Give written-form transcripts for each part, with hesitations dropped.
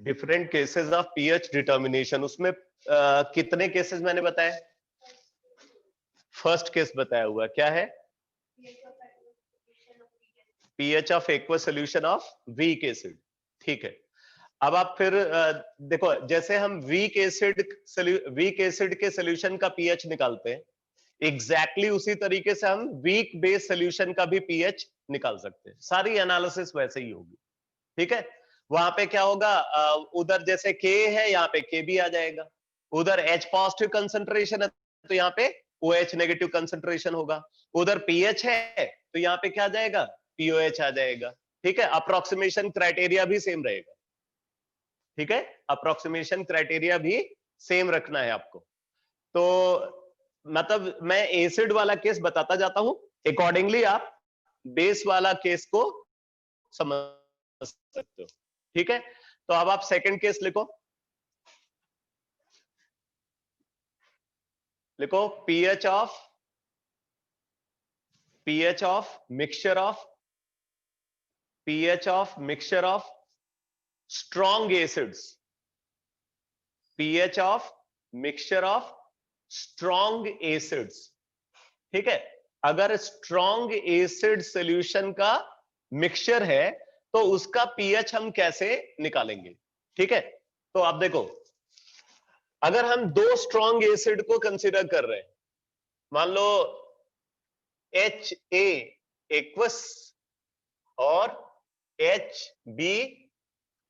Different cases of pH determination, उसमें कितने cases मैंने बताए? फर्स्ट केस बताया हुआ क्या है? PH of aqueous solution of weak acid. ठीक है, अब आप फिर देखो, जैसे हम वीक एसिड के सोल्यूशन का पीएच निकालते हैं, एग्जैक्टली उसी तरीके से हम वीक बेस सोल्यूशन का भी पीएच निकाल सकते हैं। सारी एनालिसिस वैसे ही होगी। ठीक है, वहां पे क्या होगा, उधर जैसे के है, यहाँ पे के भी आ जाएगा। उधर H पॉजिटिव कंसंट्रेशन है तो यहाँ पे OH नेगेटिव कंसंट्रेशन होगा। उधर पीएच है तो यहाँ पे क्या आ जाएगा, POH आ जाएगा। ठीक है, अप्रोक्सीमेशन क्राइटेरिया भी सेम रहेगा। ठीक है, अप्रोक्सीमेशन क्राइटेरिया भी सेम रखना है आपको। तो मतलब मैं एसिड वाला केस बताता जाता हूं, अकॉर्डिंगली आप बेस वाला केस को समझ सकते हो। ठीक है, तो अब आप सेकंड केस लिखो। PH of mixture of strong acids, pH of mixture of strong acids. ठीक है, अगर स्ट्रॉन्ग एसिड सॉल्यूशन का मिक्सचर है तो उसका पीएच हम कैसे निकालेंगे? ठीक है, तो आप देखो, अगर हम दो स्ट्रॉन्ग एसिड को कंसीडर कर रहे हैं, मान लो HA एक्वस और HB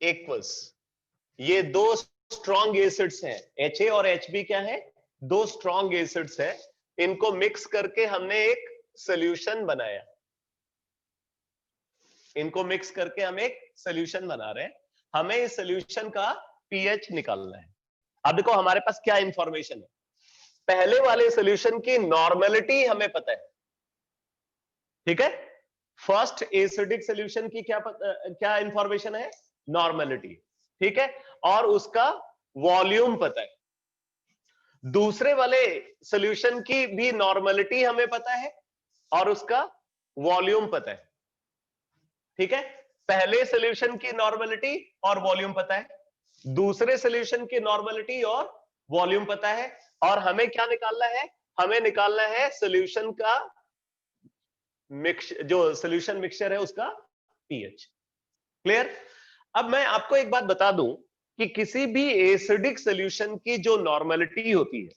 एक्वस, ये दो स्ट्रॉन्ग एसिड्स हैं। HA और HB क्या है? दो स्ट्रॉन्ग एसिड्स हैं। इनको मिक्स करके हमने एक सॉल्यूशन बनाया। इनको मिक्स करके हम एक सॉल्यूशन बना रहे हैं। हमें इस सॉल्यूशन का पीएच निकालना है। अब देखो हमारे पास क्या इंफॉर्मेशन है। पहले वाले सॉल्यूशन की नॉर्मेलिटी हमें पता है। ठीक है, फर्स्ट एसिडिक सॉल्यूशन की क्या इंफॉर्मेशन है? नॉर्मेलिटी। ठीक है, और उसका वॉल्यूम पता है। दूसरे वाले सॉल्यूशन की भी नॉर्मेलिटी हमें पता है और उसका वॉल्यूम पता है। ठीक है, पहले सॉल्यूशन की नॉर्मेलिटी और वॉल्यूम पता है, दूसरे सॉल्यूशन की नॉर्मेलिटी और वॉल्यूम पता है, और हमें क्या निकालना है? हमें निकालना है सॉल्यूशन का जो सॉल्यूशन मिक्सचर है उसका पीएच। क्लियर? अब मैं आपको एक बात बता दूं कि किसी भी एसिडिक सॉल्यूशन की जो नॉर्मेलिटी होती है,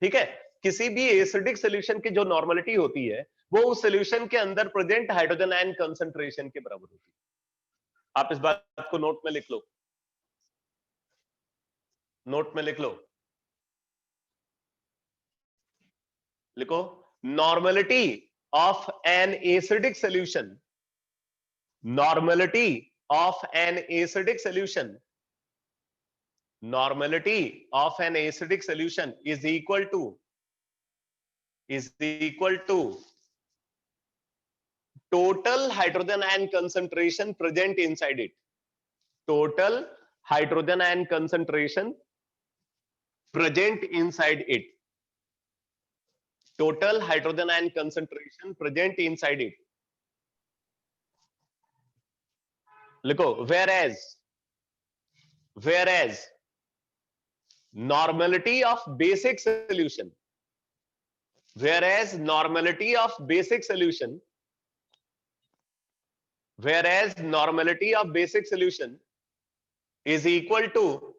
ठीक है, किसी भी एसिडिक सॉल्यूशन की जो नॉर्मेलिटी होती है वो उस सॉल्यूशन के अंदर प्रेजेंट हाइड्रोजन आयन कंसंट्रेशन के बराबर होती है। आप इस बात को नोट में लिख लो, नोट में लिख लो, लिखो, normality of an acidic solution, normality of an acidic solution, normality of an acidic solution is equal to total hydrogen ion concentration present inside it. Total hydrogen ion concentration present inside it. Total hydrogen ion concentration present inside it. लिखो, whereas normality of basic solution, whereas normality of basic solution is equal to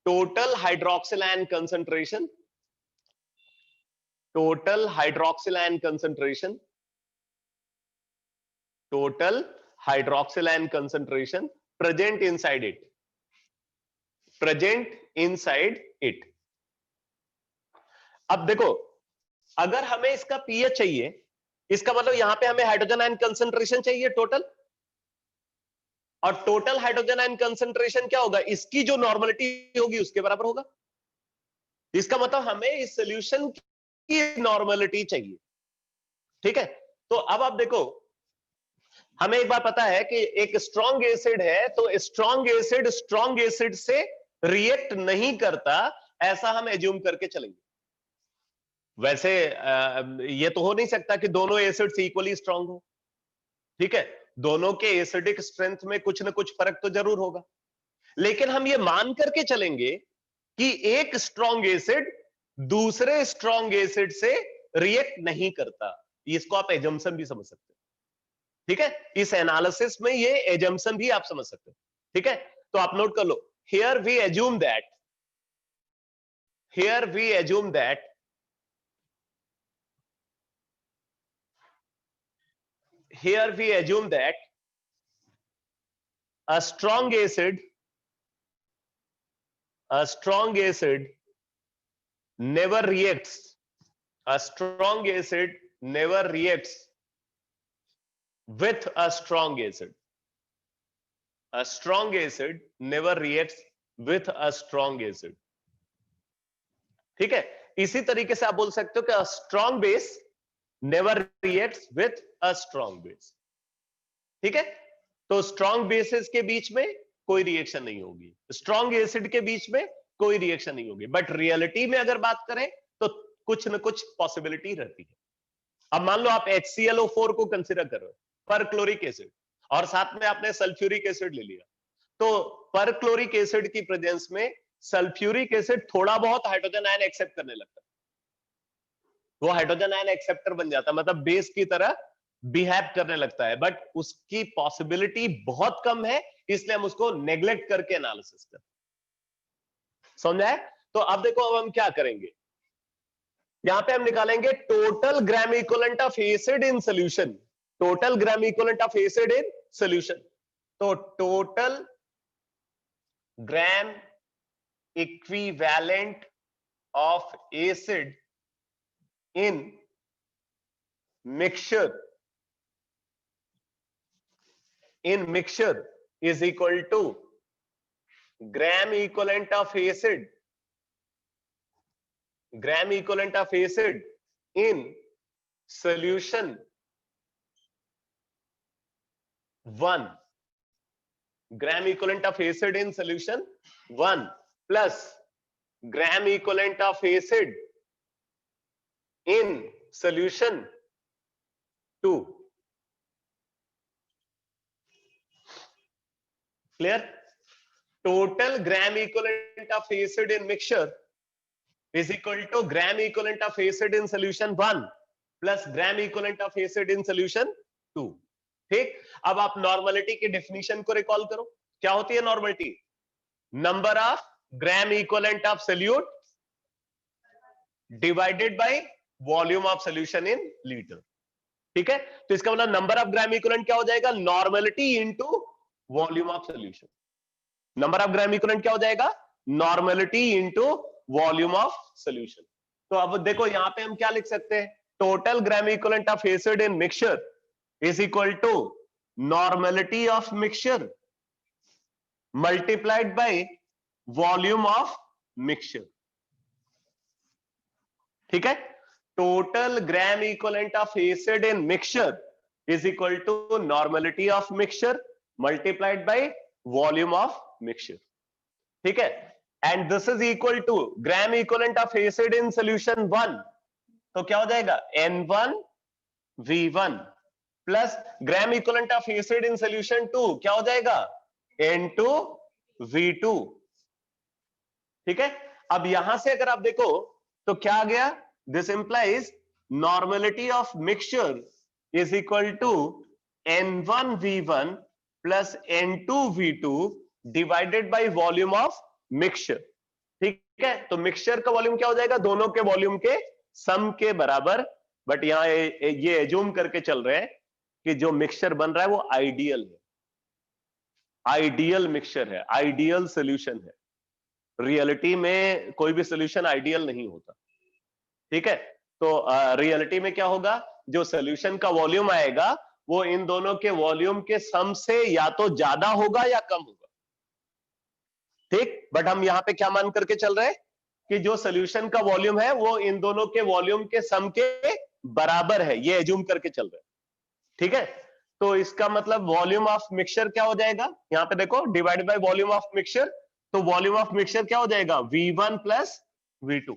total hydroxyl ion concentration, total hydroxyl ion concentration present inside it, अब देखो, अगर हमें इसका pH चाहिए, इसका मतलब यहां पे हमें हाइड्रोजन आयन कंसंट्रेशन चाहिए टोटल, और टोटल हाइड्रोजन आयन कंसंट्रेशन क्या होगा? इसकी जो नॉर्मेलिटी होगी उसके बराबर होगा। इसका मतलब हमें इस सॉल्यूशन की नॉर्मेलिटी चाहिए। ठीक है, तो अब आप देखो, हमें एक बात पता है कि एक स्ट्रॉन्ग एसिड है तो स्ट्रॉन्ग एसिड से रिएक्ट नहीं करता, ऐसा हम एज्यूम करके चलेंगे। वैसे ये तो हो नहीं सकता कि दोनों एसिड्स इक्वली स्ट्रॉन्ग हो। ठीक है, दोनों के एसिडिक स्ट्रेंथ में कुछ ना कुछ फर्क तो जरूर होगा, लेकिन हम ये मान करके चलेंगे कि एक स्ट्रॉन्ग एसिड दूसरे स्ट्रॉन्ग एसिड से रिएक्ट नहीं करता। इसको आप एजम्पशन भी समझ सकते हैं, ठीक है? इस एनालिसिस में ये एजम्पशन भी आप समझ सकते हैं, ठीक है? तो आप नोट कर लो, here we assume that here we assume that a strong acid never reacts a strong acid never reacts with a strong acid a strong acid never reacts with a strong acid, ठीक है? इसी तरीके से आप बोल सकते हो कि a strong base never reacts with a strong base, ठीक है? तो स्ट्रॉन्ग बेसिस के बीच में कोई रिएक्शन नहीं होगी, स्ट्रॉन्ग एसिड के बीच में कोई रिएक्शन नहीं होगी, बट रियलिटी में अगर बात करें तो कुछ न कुछ पॉसिबिलिटी रहती है। अब मान लो आप HClO4 को कंसीडर कर रहे हो, परक्लोरिक एसिड, और साथ में आपने सल्फ्यूरिक एसिड ले लिया, तो परक्लोरिक एसिड की प्रेजेंस में सल्फ्यूरिक एसिड थोड़ा बहुत हाइड्रोजन आयन एक्सेप्ट करने लगता है, वो हाइड्रोजन आयन एक्सेप्टर बन जाता है, मतलब बेस की तरह बिहेव करने लगता है, बट उसकी पॉसिबिलिटी बहुत कम है, इसलिए हम उसको नेग्लेक्ट करके एनालिसिस करते हैं। समझा है? तो अब देखो, अब हम क्या करेंगे, यहां पे हम निकालेंगे total gram equivalent of acid in solution, total gram equivalent of acid in solution. तो total gram equivalent of acid in mixture is equal to gram equivalent of acid in solution 1, gram equivalent of acid in solution 1 plus gram equivalent of acid in solution 2. Clear? Total gram equivalent of acid in mixture is equal to gram equivalent of acid in solution 1 plus gram equivalent of acid in solution 2. ठीक? अब आप normality की definition को recall करो, क्या होती है normality? Number of gram equivalent of solute divided by volume of solution in litre, ठीक है? तो इसका मतलब नंबर ऑफ ग्राम इक्विवेलेंट क्या हो जाएगा? Normality into volume of solution. Number of gram equivalent क्या हो जाएगा? Normality into volume of solution. तो अब देखो, यहां पे हम क्या लिख सकते हैं? Total gram equivalent of acid in mixture is equal to normality of mixture multiplied by volume of mixture, ठीक है? Total gram equivalent of acid in mixture is equal to normality of mixture multiplied by volume of mixture, ठीक है? And this is equal to gram equivalent of acid in solution 1, तो क्या हो जाएगा? N1V1 plus gram equivalent of acid in solution 2 क्या हो जाएगा? N2V2, ठीक है? अब यहां से अगर आप देखो तो क्या आ गया? This implies normality of mixture is equal to N1V1 plus N2V2 divided by volume of mixture, ठीक है? तो मिक्सचर का वॉल्यूम क्या हो जाएगा? दोनों के वॉल्यूम के सम के बराबर, बट यहां ये एज्यूम करके चल रहे हैं कि जो मिक्सचर बन रहा है वो आइडियल है, आइडियल मिक्सचर है, आइडियल सॉल्यूशन है। रियलिटी में कोई भी सॉल्यूशन आइडियल नहीं होता, ठीक है? तो रियलिटी में क्या होगा? जो सॉल्यूशन का वॉल्यूम आएगा वो इन दोनों के वॉल्यूम के सम से या तो ज्यादा होगा या कम होगा, ठीक? बट हम यहां पे क्या मान करके चल रहे हैं कि जो सॉल्यूशन का वॉल्यूम है वो इन दोनों के वॉल्यूम के सम के बराबर है, ये एज्यूम करके चल रहे हैं, ठीक है? तो इसका मतलब वॉल्यूम ऑफ मिक्सचर क्या हो जाएगा? यहां पे देखो, divided by volume of mixture, तो वॉल्यूम ऑफ मिक्सचर क्या हो जाएगा? V1 प्लस V2,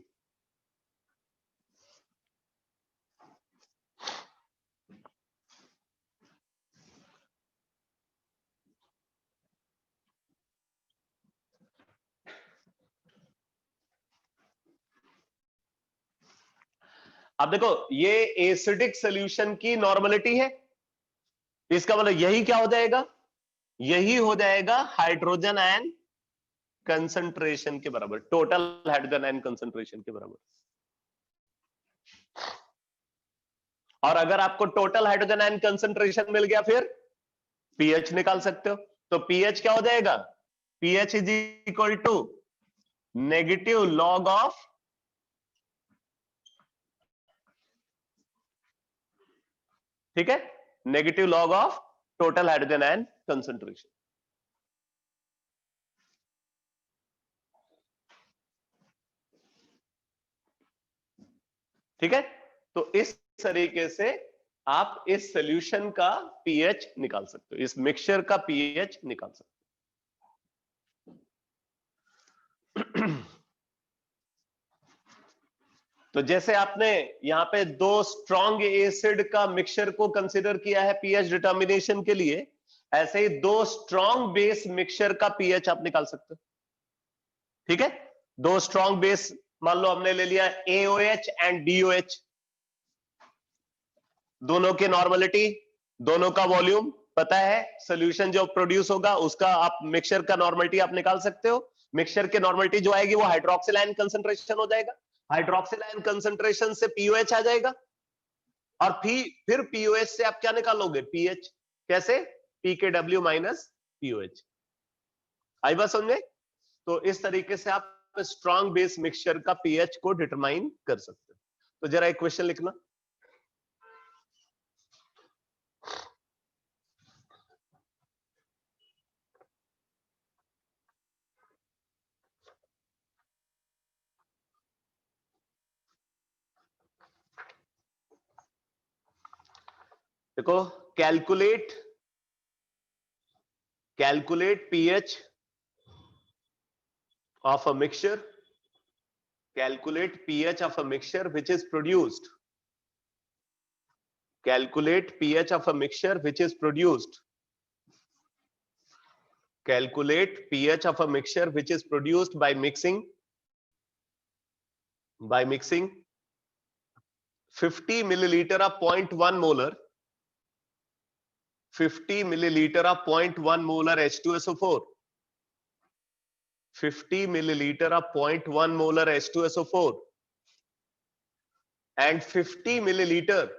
अब देखो ये एसिडिक सॉल्यूशन की नॉर्मलिटी है, इसका मतलब यही क्या हो जाएगा, यही हो जाएगा हाइड्रोजन आयन कंसंट्रेशन के बराबर, टोटल हाइड्रोजन आयन कंसंट्रेशन के बराबर। और अगर आपको टोटल हाइड्रोजन आयन कंसंट्रेशन मिल गया फिर पीएच निकाल सकते हो। तो पीएच क्या हो जाएगा, pH is equal to negative log of ठीक है, negative log of total hydrogen ion concentration. ठीक है, तो इस तरीके से आप इस सॉल्यूशन का पीएच निकाल सकते हो, इस मिक्सचर का पीएच निकाल सकते हो। तो जैसे आपने यहां पे दो स्ट्रॉन्ग एसिड का मिक्सचर को कंसीडर किया है पीएच डिटर्मिनेशन के लिए, ऐसे ही दो स्ट्रॉन्ग बेस मिक्सचर का पीएच आप निकाल सकते हो। ठीक है, दो स्ट्रॉन्ग बेस मान लो हमने ले लिया AOH एंड DOH, दोनों की नॉर्मलिटी, दोनों का वॉल्यूम पता है, सॉल्यूशन जो प्रोड्यूस होगा उसका आप मिक्सचर का नॉर्मलिटी आप निकाल सकते हो। मिक्सचर की नॉर्मलिटी जो आएगी वो हाइड्रोक्सिल आयन कंसंट्रेशन हो जाएगा, हाइड्रोक्सिल आयन कंसंट्रेशन से पीओएच आ जाएगा, और फिर पीओएच से आप क्या निकालोगे, पीएच। कैसे, पीकेडब्ल्यू माइनस पीओएच। आई बात समझे? तो इस तरीके से आप स्ट्रॉन्ग बेस मिक्सचर का पीएच को डिटरमाइन कर सकते हो। तो जरा एक क्वेश्चन लिखना, देखो, calculate pH of a mixture, calculate pH of a mixture which is produced, calculate pH of a mixture which is produced, calculate pH of a mixture which is produced by mixing 50 milliliter of 0.1 molar, 50 milliliter of 0.1 molar H2SO4, 50 milliliter of 0.1 molar H2SO4 and 50 milliliter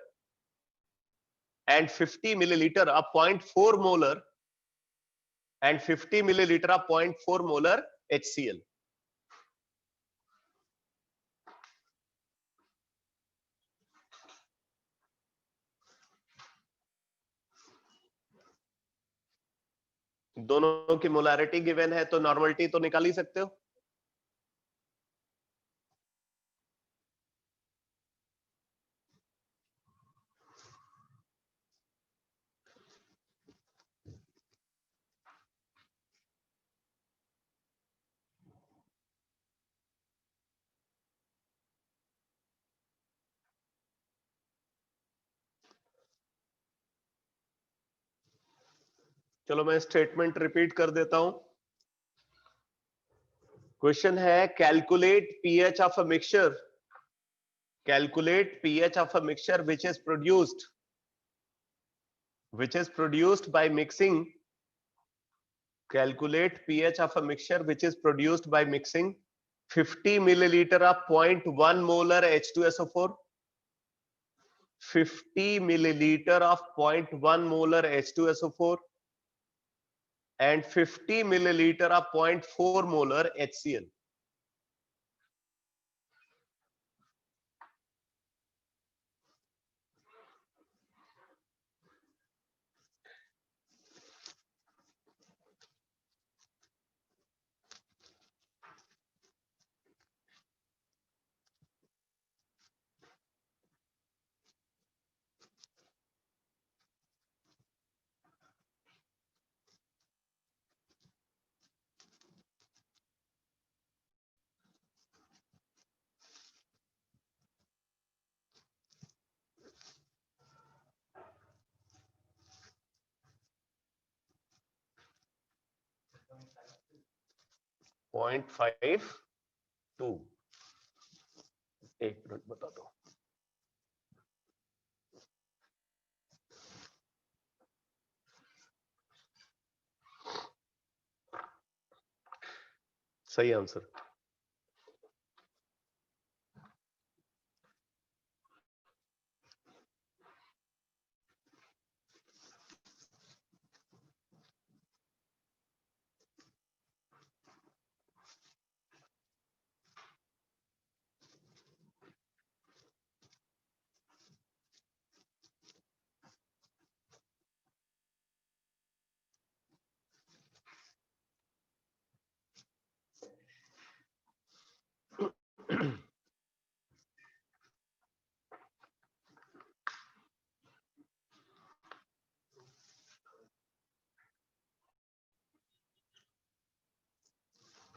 of 0.4 molar and 50 milliliter of 0.4 molar HCl. दोनों की molarity given है तो normality तो निकाल ही सकते हो। चलो मैं स्टेटमेंट रिपीट कर देता हूं। क्वेश्चन है calculate pH of a mixture, calculate pH of a mixture which is produced by mixing, calculate pH of a mixture which is produced by mixing 50 milliliter of 0.1 molar H2SO4, 50 milliliter of 0.1 molar H2SO4 and 50 milliliter of 0.4 molar HCl. Point 5 2 एक minute बता दो। सही answer.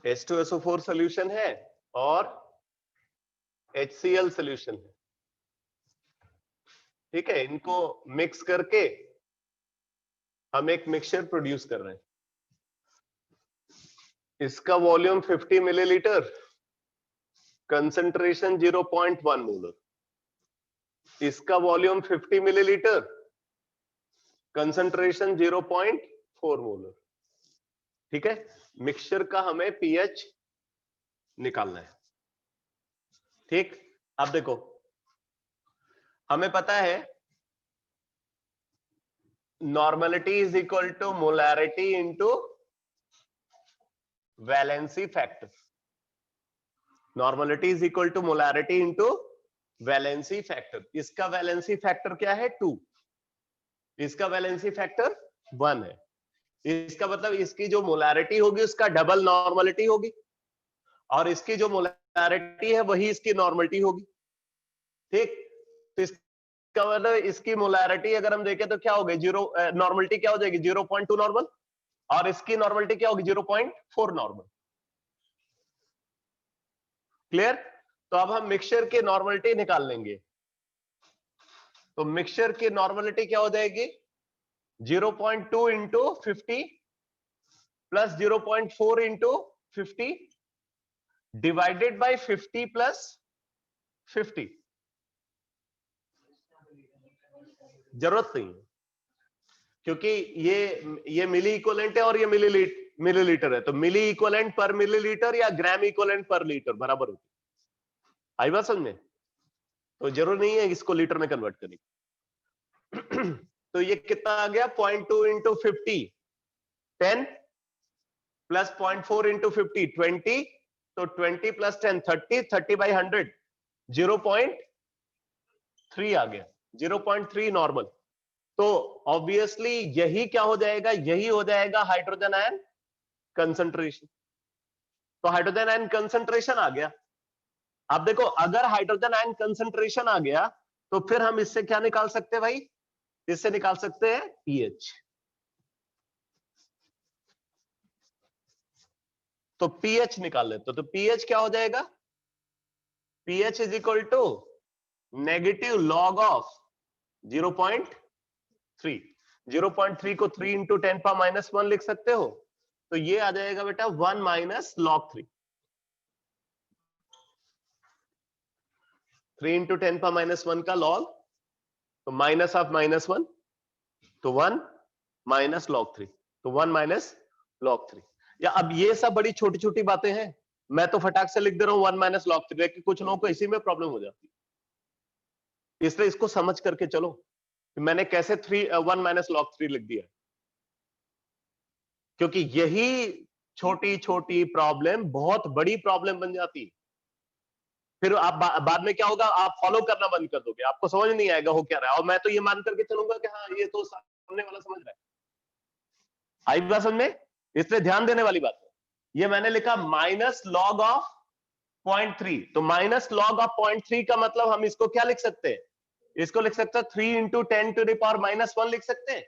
H2SO4 solution है और HCl solution है, ठीक है। इनको मिक्स करके हम एक मिक्सचर प्रोड्यूस कर रहे हैं। इसका वॉल्यूम 50 मिलीलीटर, कंसंट्रेशन 0.1 मोलर। इसका वॉल्यूम 50 मिलीलीटर, कंसंट्रेशन 0.4 मोलर, ठीक है। मिक्सचर का हमें पीएच निकालना है, ठीक। अब देखो, हमें पता है normality is equal to molarity into valency factor. Normality is equal to molarity into valency factor. इसका वैलेंसी फैक्टर क्या है? 2। इसका वैलेंसी फैक्टर 1 है। इसका मतलब इसकी जो मोलैरिटी होगी उसका डबल नॉर्मलिटी होगी, और इसकी जो मोलैरिटी है वही इसकी नॉर्मलिटी होगी, ठीक। तो इसका मतलब इसकी मोलैरिटी अगर हम देखें तो क्या होगी? नॉर्मलिटी क्या हो जाएगी? 0.2 नॉर्मल, और इसकी नॉर्मलिटी क्या होगी? 0.4 नॉर्मल। क्लियर? तो अब हम मिक्सचर की नॉर्मलिटी निकाल लेंगे। तो मिक्सचर की नॉर्मलिटी क्या हो जाएगी? 0.2 into 50 plus 0.4 into 50 divided by 50 plus 50। जरूरत नहीं है, क्योंकि ये मिली इक्विवेलेंट है और ये मिलीलीटर है, तो मिली इक्विवेलेंट पर मिलीलीटर या ग्राम इक्विवेलेंट पर लीटर बराबर होती है। आई बात समझ में? तो जरूर नहीं है इसको लीटर में कन्वर्ट करने की। तो ये कितना आ गया? 0.2 इंटू 50 10 प्लस 0.4 इंटू 50 20, तो 20 प्लस 10 30, 30 बाई 100 0.3 आ गया, 0.3 नॉर्मल। तो ऑब्वियसली यही क्या हो जाएगा? यही हो जाएगा हाइड्रोजन आयन कंसंट्रेशन। तो हाइड्रोजन आयन कंसंट्रेशन आ गया। अब देखो, अगर हाइड्रोजन आयन कंसंट्रेशन आ गया तो फिर हम इससे क्या निकाल सकते हैं भाई? इससे निकाल सकते हैं पीएच। तो पीएच निकाल लेते, तो पीएच क्या हो जाएगा? PH is equal to negative log of 0.3। 0.3 को 3 इंटू 10⁻⁻1 लिख सकते हो, तो ये आ जाएगा बेटा 1 माइनस लॉग 3। 3 इंटू 10⁻⁻1 का लॉग, तो माइनस ऑफ -1, तो 1 माइनस लॉग 3, तो 1 माइनस लॉग 3। या अब ये सब बड़ी छोटी छोटी बातें हैं, मैं तो फटाक से लिख दे रहा हूं 1 माइनस लॉग 3, लेकिन कुछ लोगों को इसी में प्रॉब्लम हो जाती है। इसलिए इसको समझ करके चलो कि मैंने कैसे 1 माइनस लॉग 3 लिख दिया, क्योंकि यही छोटी छोटी प्रॉब्लम बहुत बड़ी प्रॉब्लम बन जाती है। फिर आप बाद में क्या होगा? आप फॉलो करना बंद कर दोगे, आपको समझ नहीं आएगा हो क्या रहा है, और मैं तो ये मान करके चलूंगा कि हाँ ये तो सामने वाला समझ रहा है। आई बात समझ में? इसलिए ध्यान देने वाली बात है। ये मैंने लिखा माइनस लॉग ऑफ 0.3, तो माइनस लॉग ऑफ 0.3 का मतलब हम इसको क्या लिख सकते हैं? इसको लिख सकते हैं 3 इंटू 10⁻⁻1 लिख सकते हैं,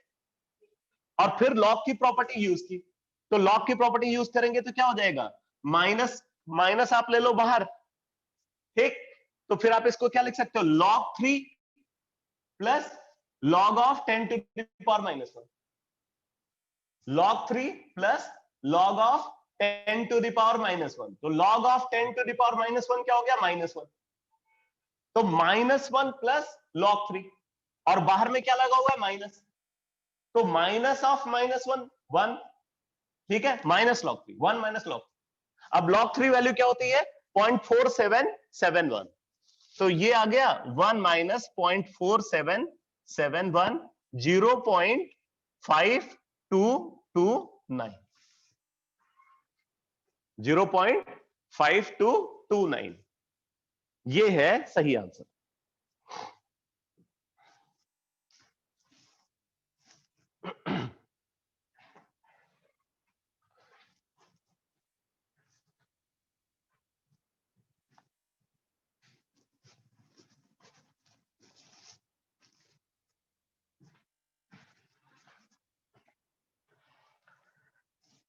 और फिर लॉग की प्रॉपर्टी यूज की। तो लॉग की प्रॉपर्टी यूज करेंगे तो क्या हो जाएगा? माइनस माइनस आप ले लो बाहर, ठीक। तो फिर आप इसको क्या लिख सकते हो? log 3 plus log of 10⁻⁻1। log 3 plus log of 10⁻⁻1, तो log ऑफ 10⁻⁻1 क्या हो गया? -1। तो -1 प्लस log 3, और बाहर में क्या लगा हुआ है? माइनस, तो माइनस ऑफ -1 1, ठीक है। Minus log 3, 1 minus log 3। अब log 3 वैल्यू क्या होती है? 0.4771, तो ये आ गया 1 माइनस 0.4771, 0.5229, 0.5229, ये है सही आंसर।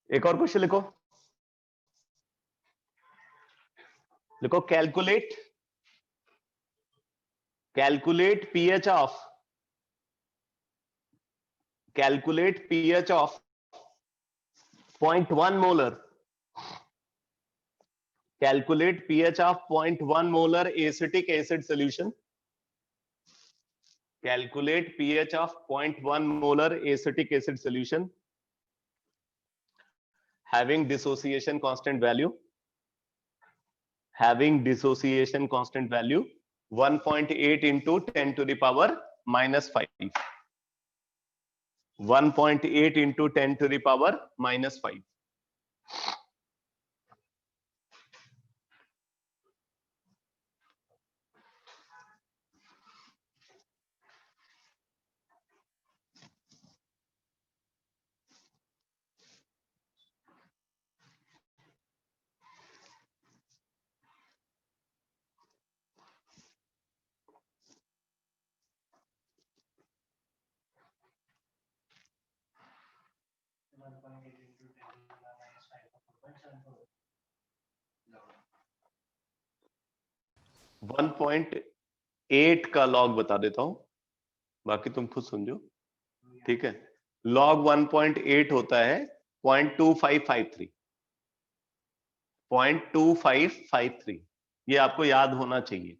एक और क्वेश्चन लिखो, लिखो calculate pH of 0.1 molar, calculate pH of 0.1 molar acetic acid solution, calculate pH of 0.1 molar acetic acid solution having dissociation constant value 1.8 into 10 to the power minus 5, 1.8 into 10 to the power minus 5. One 1.8 का log बता देता हूं, बाकी तुम खुद समझो, ठीक है। लॉग 1.8 होता है 0.2553, 0.2553, ये आपको याद होना चाहिए।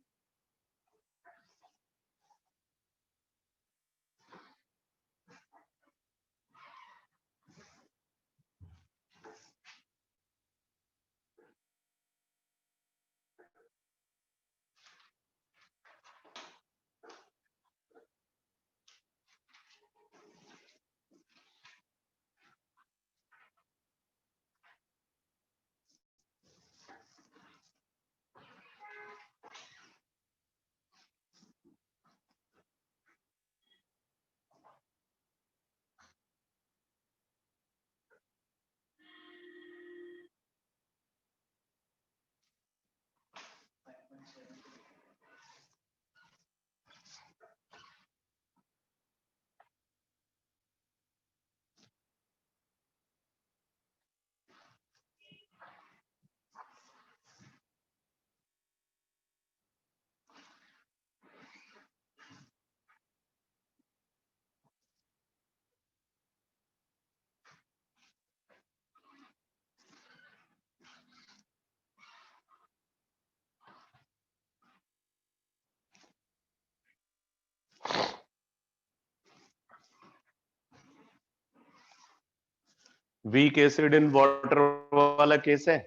वीक एसिड इन वाटर वाला केस है।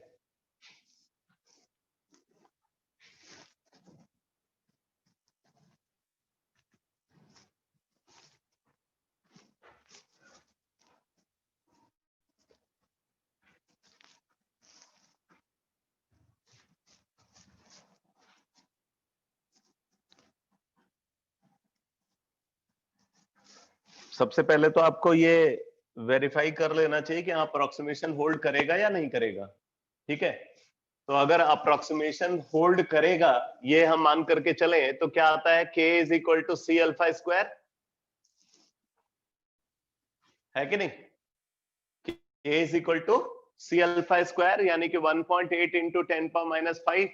सबसे पहले तो आपको ये वेरीफाई कर लेना चाहिए कि अप्रोक्सीमेशन होल्ड करेगा या नहीं करेगा, ठीक है। तो अगर अप्रोक्सीमेशन होल्ड करेगा, ये हम मान करके चले, तो क्या आता है, K is equal to C alpha square, है कि नहीं। K is equal to C alpha square, यानी कि 1.8 into 10 power minus 5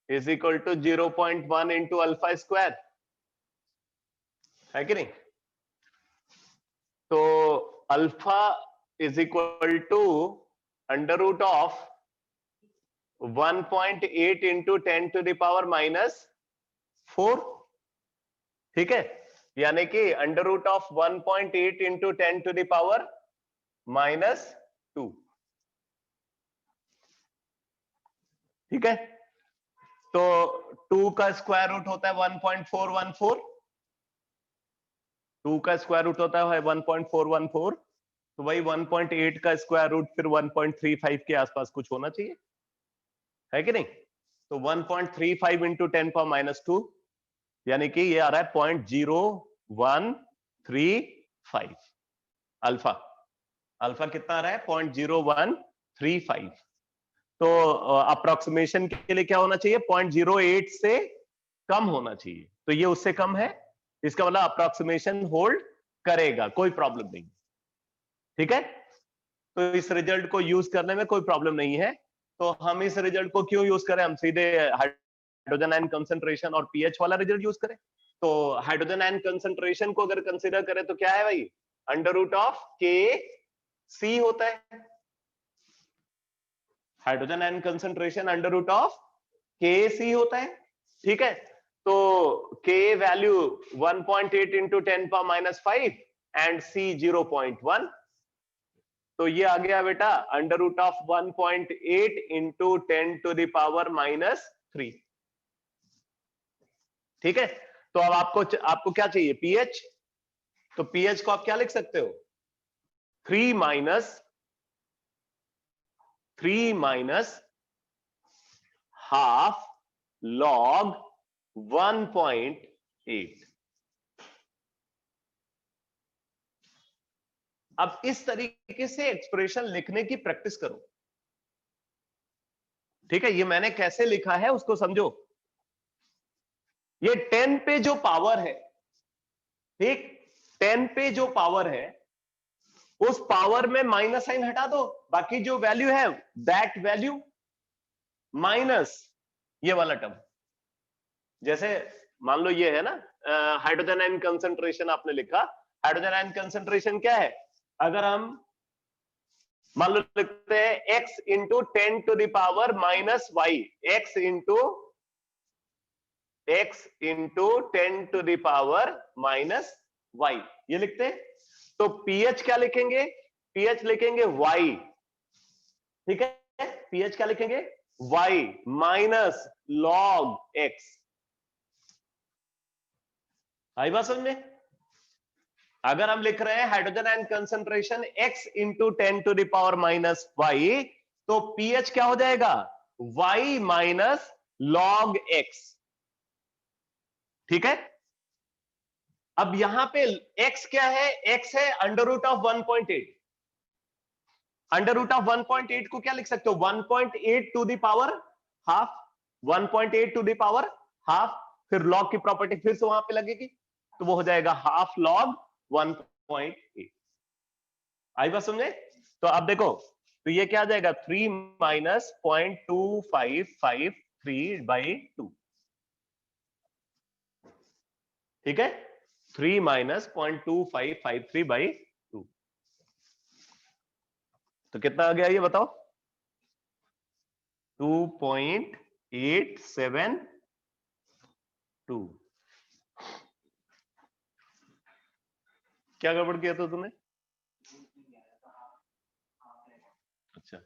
is equal to 0.1 into alpha square, है कि नहीं। तो alpha is equal to under root of 1.8 into 10 to the power minus 4, ठीक है, यानी कि under root of 1.8 into 10 to the power minus 2। ठीक है, तो 2 का स्क्वायर रूट होता है 1.414, 2 का स्क्वायर रूट होता है 1.414, तो वही 1.8 का स्क्वायर रूट फिर 1.35 के आसपास कुछ होना चाहिए, है कि नहीं? तो 1.35 इंटू 10 पावर माइनस 2, यानी कि ये आ रहा है 0.0135 अल्फा। अल्फा कितना आ रहा है? 0.0135। तो अप्रोक्सीमेशन के लिए क्या होना चाहिए? 0.08 से कम होना चाहिए, तो ये उससे कम है, इसका मतलब अप्रोक्सीमेशन होल्ड करेगा, कोई प्रॉब्लम नहीं। ठीक है, तो इस रिजल्ट को यूज करने में कोई प्रॉब्लम नहीं है। तो हम इस रिजल्ट को क्यों यूज करें? हम सीधे हाइड्रोजन आयन कंसंट्रेशन और पीएच वाला रिजल्ट यूज करें। तो हाइड्रोजन आयन कंसंट्रेशन को अगर कंसीडर करें तो क्या है भाई? Under root of K C होता है। Hydrogen ion concentration under root of K C होता है। ठीक है, तो K value 1.8 into 10 power minus 5 and C 0.1, तो ये आ गया बेटा under root of 1.8 into 10 to the power minus 3। ठीक है, तो अब आपको क्या चाहिए? पीएच। तो पीएच को आप क्या लिख सकते हो? 3 माइनस हाफ लॉग 1.8। अब इस तरीके से एक्सप्रेशन लिखने की प्रैक्टिस करो। ठीक है, ये मैंने कैसे लिखा है उसको समझो। ये 10 पे जो पावर है, ठीक, 10 पे जो पावर है उस पावर में माइनस साइन हटा दो, बाकी जो वैल्यू है दैट वैल्यू माइनस ये वाला टर्म। जैसे मान लो ये है ना हाइड्रोजन आयन कंसंट्रेशन आपने लिखा। हाइड्रोजन आयन कंसंट्रेशन क्या है? अगर हम मान लो लिखते हैं x into 10 to the power minus Y, x into 10 to the power minus Y, ये लिखते हैं। तो pH क्या लिखेंगे? pH लिखेंगे y। ठीक है, pH क्या लिखेंगे? y minus log x। आई बात समझ में? अगर हम लिख रहे हैं hydrogen ion concentration x into 10 to the power minus Y, तो pH क्या हो जाएगा? y minus log x। ठीक है, अब यहां पे x क्या है? x है under root of 1.8। Under root of 1.8 को क्या लिख सकते हो? 1.8 to the power half, 1.8 to the power half, फिर लॉग की प्रॉपर्टी फिर से वहां पे लगेगी, तो वो हो जाएगा हाफ लॉग 1.8। आई बात समझे? तो अब देखो, तो ये क्या आ जाएगा? 3 माइनस 0.2553 बाई 2। ठीक है, 3 माइनस 0.2553 बाई 2, तो कितना आ गया ये बताओ? 2.872। क्या गड़बड़ किया था तूने? अच्छा,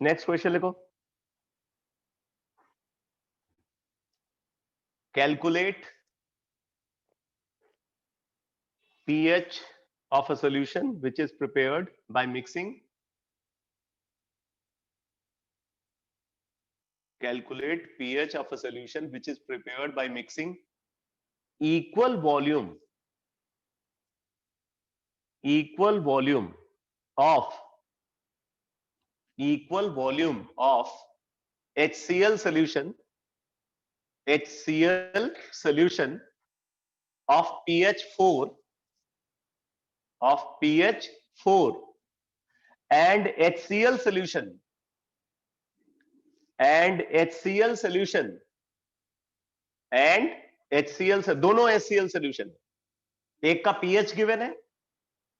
नेक्स्ट क्वेश्चन लिखो। Calculate pH of a solution which is prepared by mixing. Calculate pH of a solution which is prepared by mixing equal volume of HCl solution of pH 4 and HCl solution दोनों HCl solution, एक का pH given है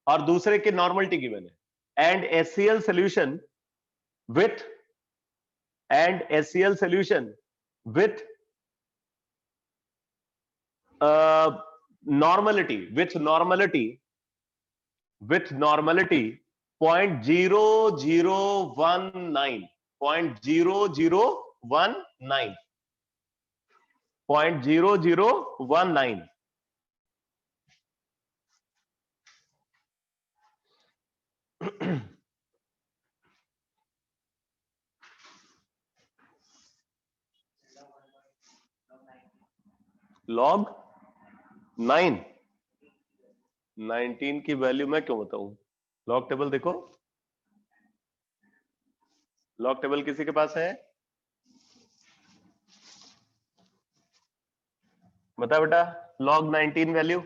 और दूसरे की normality given है, and HCl solution with normality 0.0019 0.0019 log 19 की value मैं क्यों बताऊं? लॉग टेबल देखो, लॉग टेबल किसी के पास है? बता बेटा, log 19 वैल्यू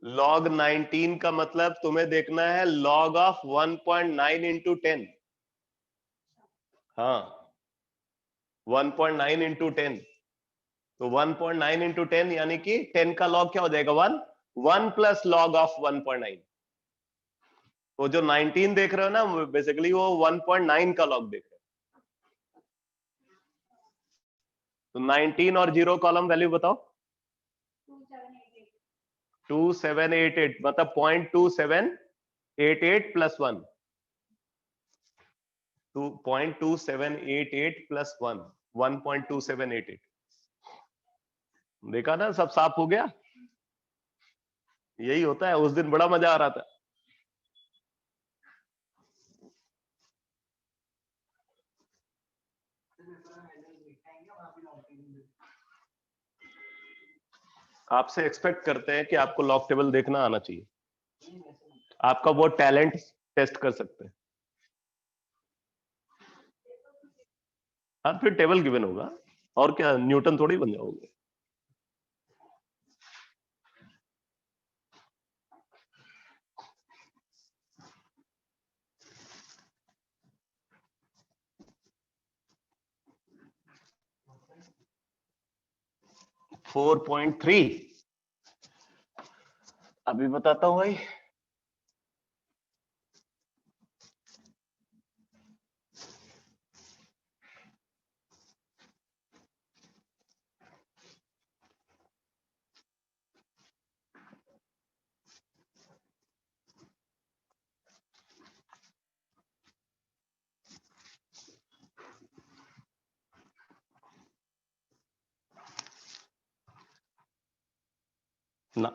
log 19 का मतलब तुम्हें देखना है log ऑफ 1.9 इंटू 10। हाँ, 1.9 इंटू 10, तो 1.9 इंटू 10 यानी कि 10 का log क्या हो जाएगा? 1 प्लस log ऑफ 1.9। तो जो 19 देख रहे हो ना, बेसिकली वो 1.9 का log देख रहे हो। तो 19 और 0 कॉलम वैल्यू बताओ। 2788 मतलब 0.2788 प्लस 1, 0.2788 प्लस 1, 1.2788। देखा ना, सब साफ हो गया। यही होता है, उस दिन बड़ा मजा आ रहा था। आपसे एक्सपेक्ट करते हैं कि आपको लॉग टेबल देखना आना चाहिए, आपका वो टैलेंट टेस्ट कर सकते हैं। हाँ, फिर टेबल गिवन होगा, और क्या न्यूटन थोड़ी बन जाओगे। फोर 4.3 अभी बताता हूं भाई। ना,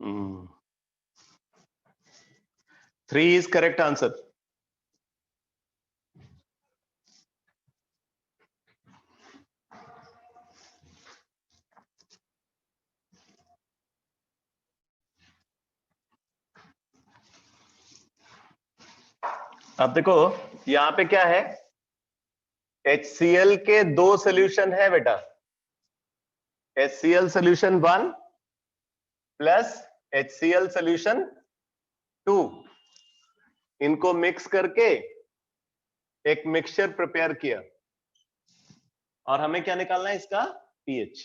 Hmm. 3 is correct answer. अब देखो यहां पे क्या है, HCl के दो सोल्यूशन है बेटा, HCl solution 1 plus HCl solution 2, इनको मिक्स करके एक मिक्सचर प्रिपेयर किया, और हमें क्या निकालना है? इसका पीएच,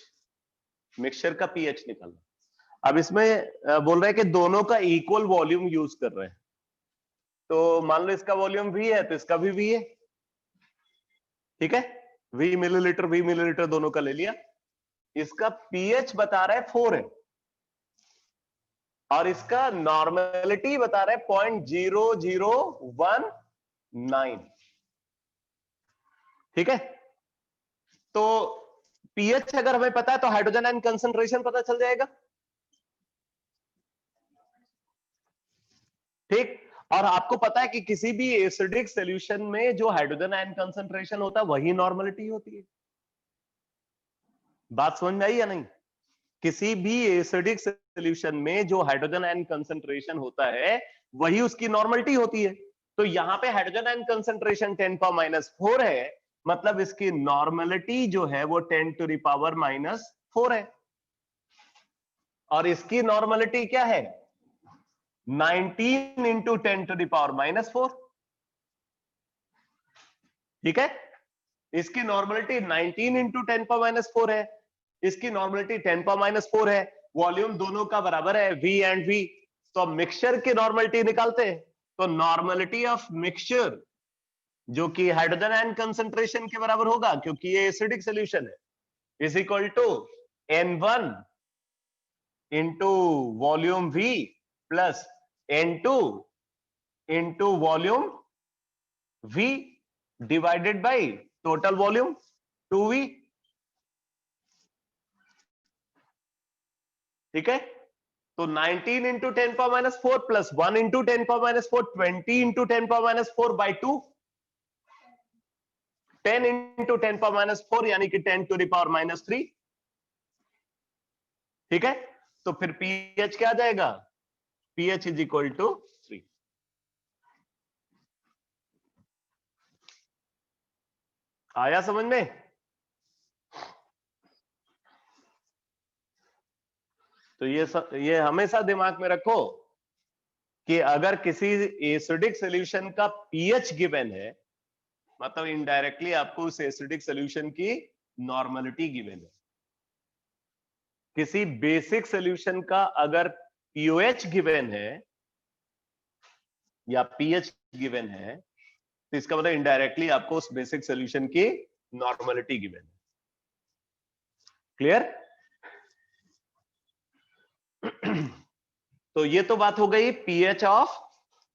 मिक्सचर का पीएच निकालना। अब इसमें बोल रहे हैं कि दोनों का इक्वल वॉल्यूम यूज कर रहे हैं, तो मान लो इसका वॉल्यूम V है तो इसका भी V है, ठीक है? V मिलीलीटर दोनों का ले लिया। इसका पीएच बता रहा है 4 है, और इसका नॉर्मेलिटी बता रहा है 0.0019। ठीक है, तो पीएच अगर हमें पता है तो हाइड्रोजन आयन कंसंट्रेशन पता चल जाएगा। ठीक, और आपको पता है कि किसी भी एसिडिक सॉल्यूशन में जो हाइड्रोजन आयन कंसंट्रेशन होता है वही नॉर्मलिटी होती है। बात समझ में आई या नहीं? किसी भी एसिडिक सॉल्यूशन में जो हाइड्रोजन आयन कंसंट्रेशन होता है वही उसकी नॉर्मलिटी होती है। तो यहां पे हाइड्रोजन आयन कंसंट्रेशन 10⁻⁴ है, मतलब इसकी नॉर्मलिटी जो है वो 10⁻⁻⁴ है। और इसकी नॉर्मलिटी क्या है? 19 इंटू 10⁻⁻⁴। ठीक है, इसकी नॉर्मलिटी 19 इंटू 10⁻⁴ है, इसकी नॉर्मलिटी 10⁻⁴ है। वॉल्यूम दोनों का बराबर है, V एंड V। तो अब मिक्सचर की नॉर्मलिटी निकालते हैं। तो नॉर्मलिटी ऑफ मिक्सचर जो कि हाइड्रोजन आयन कंसंट्रेशन के बराबर होगा, क्योंकि ये एसिडिक सॉल्यूशन है, is equal to N1 into volume V plus N2 into volume V divided by total volume 2V। ठीक है, तो 19 into 10⁻⁴ plus 1 into 10⁻⁴, 20 into 10⁻⁴ by 2, 10 into 10⁻⁴ यानी कि 10⁻⁻3। ठीक है, तो फिर पीएच क्या आ जाएगा? PH is equal to 3। आया समझ में? तो ये हमेशा दिमाग में रखो कि अगर किसी एसिडिक सॉल्यूशन का पीएच गिवन है, मतलब इनडायरेक्टली आपको उस एसिडिक सॉल्यूशन की नॉर्मलिटी गिवन है। किसी बेसिक सॉल्यूशन का अगर पीओएच गिवन है या पीएच गिवन है, तो इसका मतलब इनडायरेक्टली आपको उस बेसिक सॉल्यूशन की नॉर्मलिटी गिवन है। क्लियर? तो ये तो बात हो गई pH of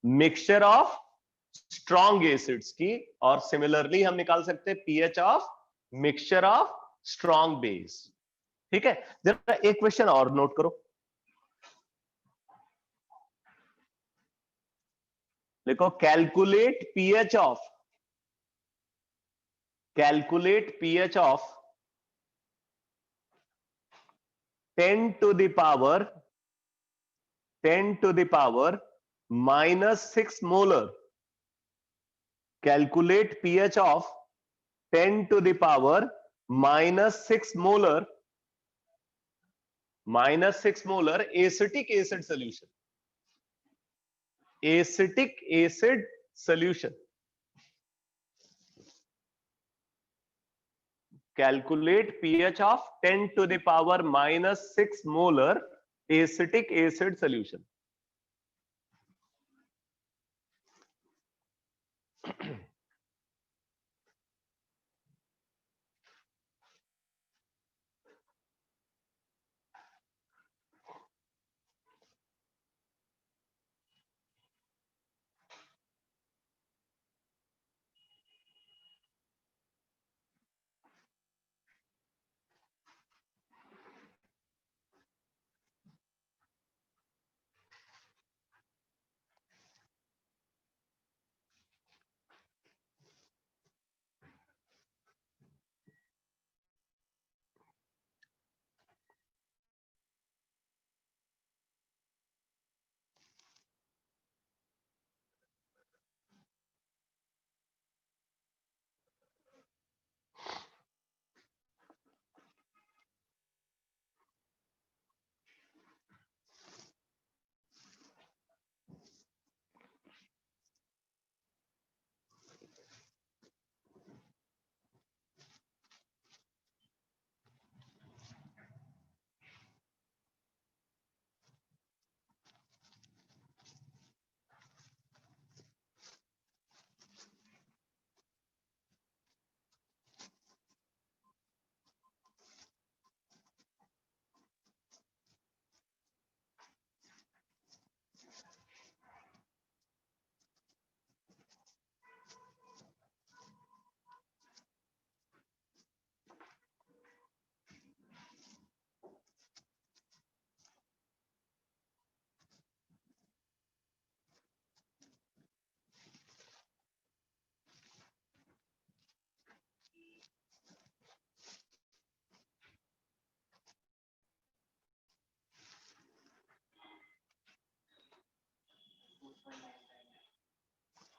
mixture of strong acids की, और सिमिलरली हम निकाल सकते हैं pH of mixture of strong base. ठीक है, जरा एक क्वेश्चन और नोट करो। देखो, calculate pH of 10 to the power -6 molar. Calculate pH of 10 to the power -6 molar acetic acid solution. Acetic acid solution. Calculate pH of 10 to the power -6 molar acetic acid solution.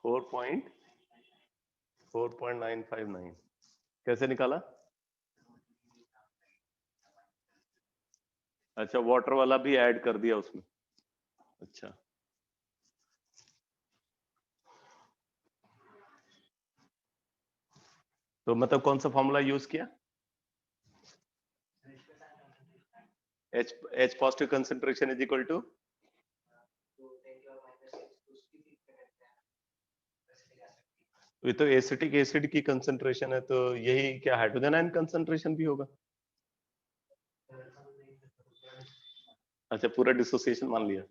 4.959 कैसे निकाला? अच्छा, water वाला भी add कर दिया उसमें। अच्छा, तो मतलब कौन सा फॉर्मूला यूज किया? H positive concentration is equal to ये तो एसिटिक एसिड की कंसंट्रेशन है, तो यही क्या हाइड्रोजन आयन कंसंट्रेशन भी होगा? अच्छा, पूरा डिसोसिएशन मान लिया।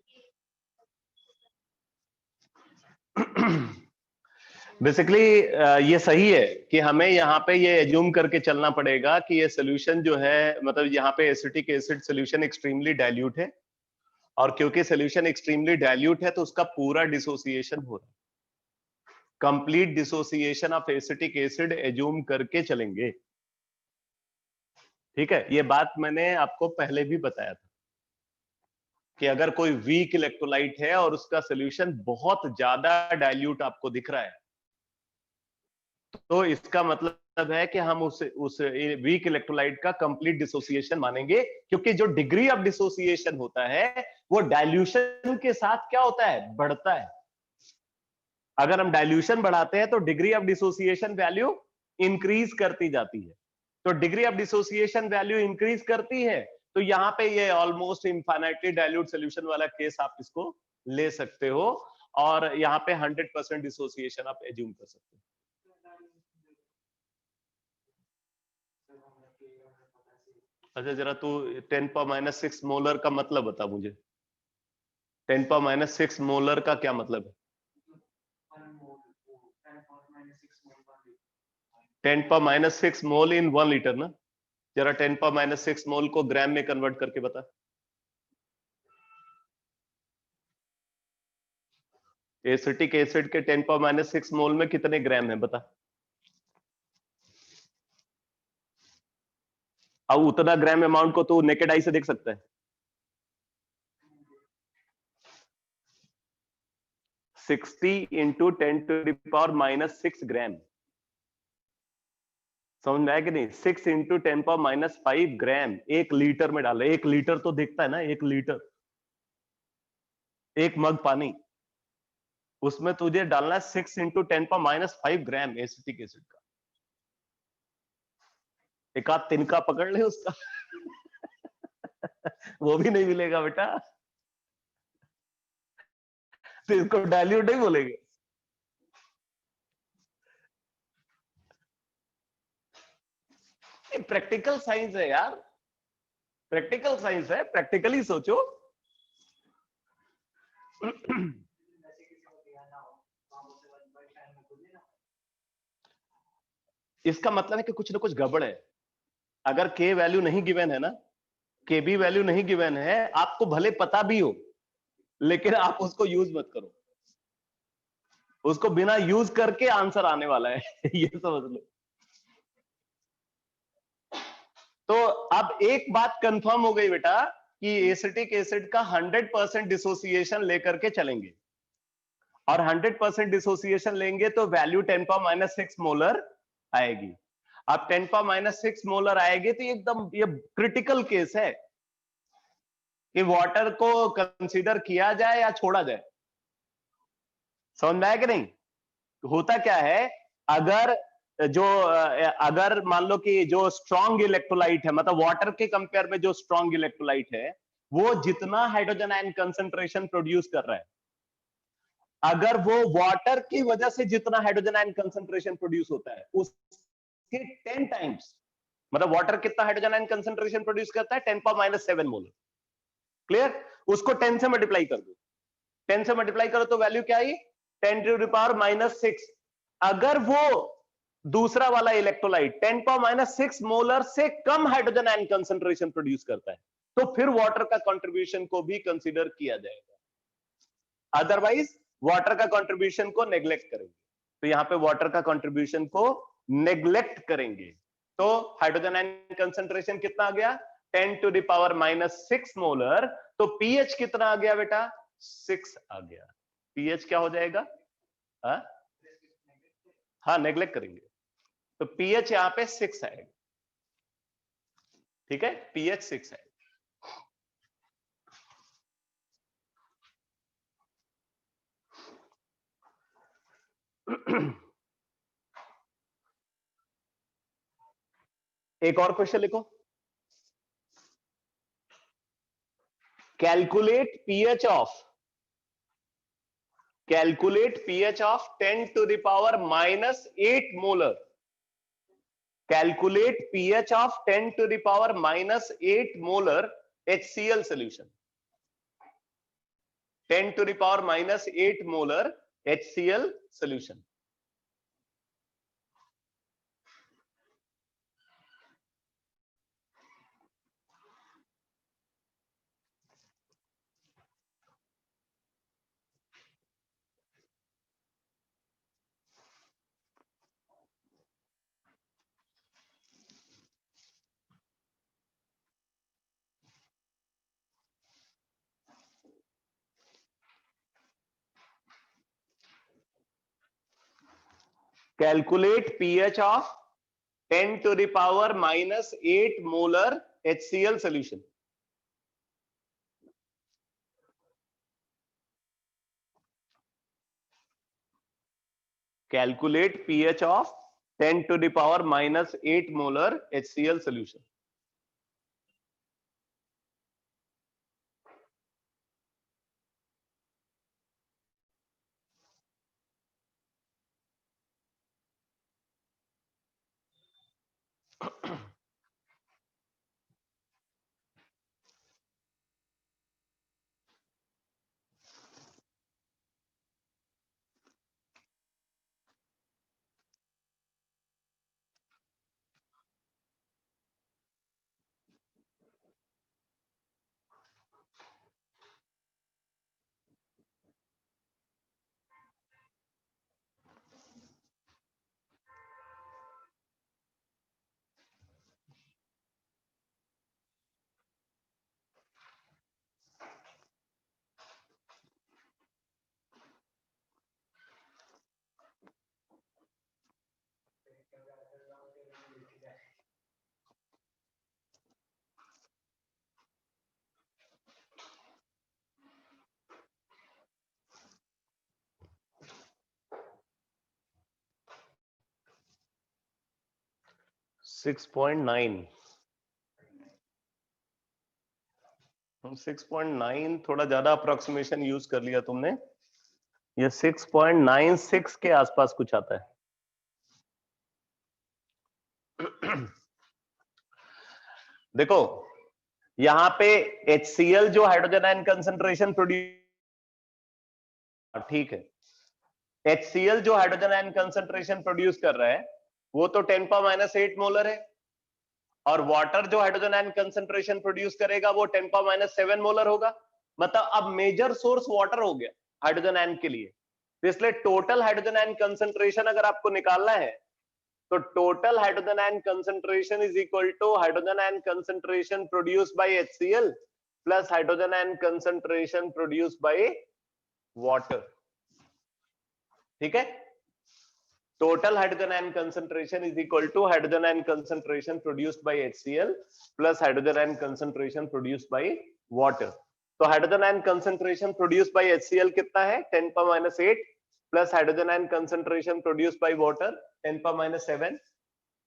बेसिकली ये सही है कि हमें यहाँ पे ये एज्यूम करके चलना पड़ेगा कि ये सोल्यूशन जो है, मतलब यहाँ पे acetic acid solution extremely dilute है, और क्योंकि सोल्यूशन एक्सट्रीमली डाइल्यूट है तो उसका पूरा डिसोसिएशन हो रहा है। Complete dissociation of acetic acid assume करके चलेंगे। ठीक है, ये बात मैंने आपको पहले भी बताया था कि अगर कोई वीक इलेक्ट्रोलाइट है और उसका सोल्यूशन बहुत ज्यादा डाइल्यूट आपको दिख रहा है, तो इसका मतलब है कि हम उस वीक इलेक्ट्रोलाइट का कंप्लीट डिसोसिएशन मानेंगे, क्योंकि जो डिग्री ऑफ डिसोसिएशन होता है वो डाइल्यूशन के साथ क्या होता है, बढ़ता है। अगर हम डाइल्यूशन बढ़ाते हैं तो degree of dissociation value increase करती जाती है। तो degree of dissociation value increase करती है, तो यहां पे ये ऑलमोस्ट इनफाइनाइटली डाइल्यूट सॉल्यूशन वाला केस आप इसको ले सकते हो, और यहाँ पे 100% डिसोसिएशन आप एज्यूम कर सकते हो। अच्छा, जरा तू 10⁻⁻6 मोलर का मतलब बता मुझे। 10⁻⁻6 मोलर का क्या मतलब है? 10⁻⁻6 मोल इन 1 लीटर ना? जरा 10⁻⁻6 मोल को ग्राम में कन्वर्ट करके बता। एसिटिक एसिड के 10⁻⁻6 मोल में कितने ग्राम है बता। अब उतना ग्राम अमाउंट को तू नेकेड आई से देख सकता है। 60 इंटू 10⁻⁻6 ग्राम, समझ में आया कि नहीं? 6 इंटू 10⁻⁻5 ग्राम एक लीटर में डाल रहे। 1 लीटर तो देखता है ना, 1 लीटर, 1 मग पानी, उसमें तुझे डालना है 6 इंटू 10⁻⁻5 ग्राम एसिटिक एसिड का। एक आध तिनका पकड़ ले उसका। वो भी नहीं मिलेगा बेटा, तो इसको डाइल्यूट नहीं बोलेंगे। प्रैक्टिकल साइंस है यार, प्रैक्टिकल साइंस है, प्रैक्टिकली सोचो। इसका मतलब है कि कुछ ना कुछ गड़बड़ है। अगर के वैल्यू नहीं गिवन है ना, के बी वैल्यू नहीं गिवन है, आपको भले पता भी हो लेकिन आप उसको यूज मत करो। उसको बिना यूज करके आंसर आने वाला है। ये समझ लो। तो अब एक बात कंफर्म हो गई बेटा कि एसिटिक एसिड का 100% डिसोसिएशन लेकर के चलेंगे, और 100% डिसोसिएशन लेंगे तो वैल्यू 10⁻⁻6 मोलर आएगी। अब 10⁻⁻6 मोलर आएगी तो एकदम ये क्रिटिकल केस है कि वाटर को कंसीडर किया जाए या छोड़ा जाए। समझ में आया कि नहीं? होता क्या है, अगर मान लो कि जो स्ट्रॉन्ग इलेक्ट्रोलाइट है, मतलब वाटर के कंपेयर में जो स्ट्रॉन्ग इलेक्ट्रोलाइट है, वो जितना हाइड्रोजन आयन कंसंट्रेशन प्रोड्यूस कर रहा है, अगर वो वाटर की वजह से जितना हाइड्रोजन आयन कंसंट्रेशन प्रोड्यूस होता है उसके 10 टाइम्स, मतलब वाटर कितना हाइड्रोजन आयन कंसंट्रेशन प्रोड्यूस करता है, 10⁻⁷ मोलर। क्लियर? उसको 10 से मल्टीप्लाई कर दो, 10 से मल्टीप्लाई करो तो वैल्यू क्या आई, 10⁻⁻6। अगर वो दूसरा वाला इलेक्ट्रोलाइट 10⁻⁻6 मोलर से कम हाइड्रोजन आयन कंसंट्रेशन प्रोड्यूस करता है, तो फिर वाटर का कंट्रीब्यूशन को भी कंसीडर किया जाएगा, अदरवाइज वाटर का कंट्रीब्यूशन को नेग्लेक्ट करेंगे। तो यहां पे वाटर का कंट्रीब्यूशन को नेग्लेक्ट करेंगे, तो हाइड्रोजन आयन कंसंट्रेशन कितना आ गया, 10⁻⁻6 मोलर। तो पीएच कितना आ गया बेटा, 6 आ गया। पीएच क्या हो जाएगा, हाँ नेग्लेक्ट करेंगे, तो पीएच यहाँ पे 6 आएगा, ठीक है, पीएच 6 है। एक और क्वेश्चन लिखो, calculate pH of 10 to the power -8 molar, calculate pH of 10 to the power -8 molar HCl solution, 10 to the power -8 molar HCl solution। Calculate pH of 10 to the power -8 molar HCl solution। Calculate pH of 10 to the power -8 molar HCl solution। Six point 6.9 थोड़ा ज्यादा approximation use कर लिया तुमने, ये 6.96 के आसपास कुछ आता है। देखो यहां पे HCl जो हाइड्रोजन आयन कंसंट्रेशन प्रोड्यूस, ठीक है, HCl जो हाइड्रोजन आयन कंसंट्रेशन प्रोड्यूस कर रहा है वो तो 10⁻⁸ मोलर है, और वाटर जो हाइड्रोजन आयन कंसंट्रेशन प्रोड्यूस करेगा वो 10⁻7 मोलर होगा। मतलब अब मेजर सोर्स वाटर हो गया हाइड्रोजन आयन के लिए, तो इसलिए टोटल हाइड्रोजन आयन कंसंट्रेशन अगर आपको निकालना है तो total hydrogen ion concentration is equal to hydrogen ion concentration produced by HCl plus hydrogen ion concentration produced by water, ठीक है। Total hydrogen ion concentration is equal to hydrogen ion concentration produced by HCl plus hydrogen ion concentration produced by water। तो hydrogen ion concentration produced by HCl कितना है 10⁻8 plus hydrogen ion concentration produced by water 10⁻7,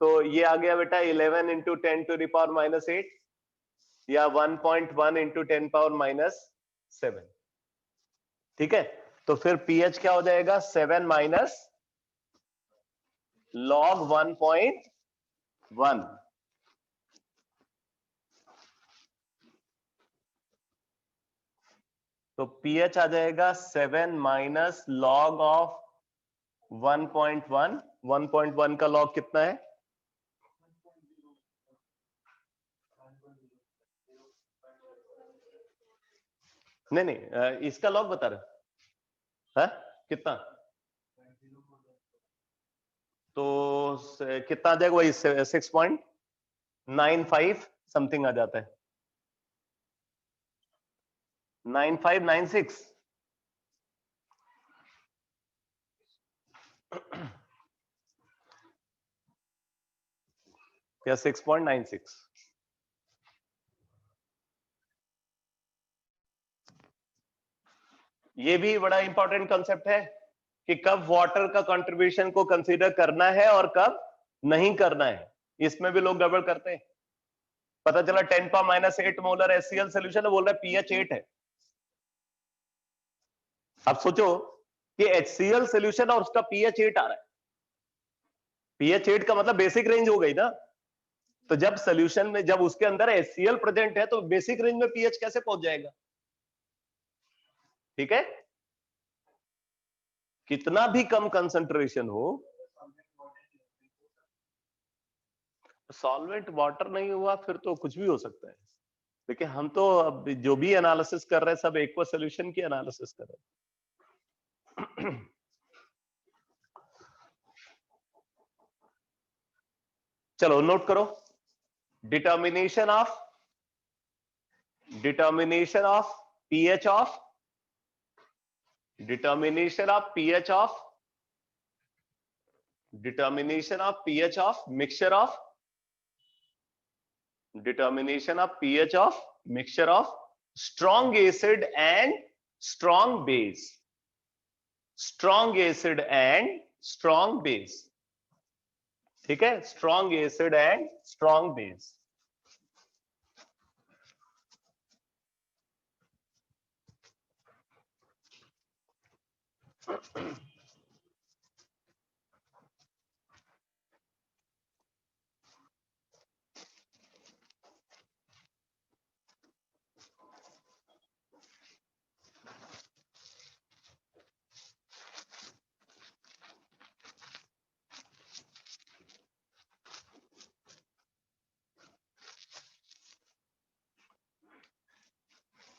तो ये आ गया बेटा 11 into 10 to the power -8 या 1.1 into 10⁻7, ठीक है। तो फिर pH क्या हो जाएगा 7 माइनस log 1.1, तो pH आ जाएगा 7 माइनस log ऑफ 1.1। 1.1 का log कितना है, नहीं नहीं इसका log बता रहे हैं कितना, तो कितना आ जाएगा वही 6.95 समथिंग आ जाता है, 9596। या 6.96। ये भी बड़ा इंपॉर्टेंट कंसेप्ट है कि कब वाटर का कंट्रीब्यूशन को कंसीडर करना है और कब नहीं करना है। इसमें भी लोग गड़बड़ करते हैं। पता चला 10⁻⁸ मोलर HCl सोल्यूशन है, बोल रहा है pH 8 है। अब सोचो कि HCl सोल्यूशन और उसका pH 8 आ रहा है। pH 8 का मतलब बेसिक रेंज हो गई ना। तो जब सोल्यूशन में जब उसके अंदर HCl प्रेजेंट है तो बेसिक रेंज में pH कैसे पहुंच जाएगा? ठीक है, कितना भी कम कंसंट्रेशन हो। सॉल्वेंट वाटर नहीं हुआ फिर तो कुछ भी हो सकता है, लेकिन हम तो अब जो भी एनालिसिस कर रहे हैं सब एक्वा सॉल्यूशन की एनालिसिस कर रहे हैं। चलो नोट करो, determination of pH of determination of pH of mixture of strong acid and strong base, ठीक है, strong acid and strong base।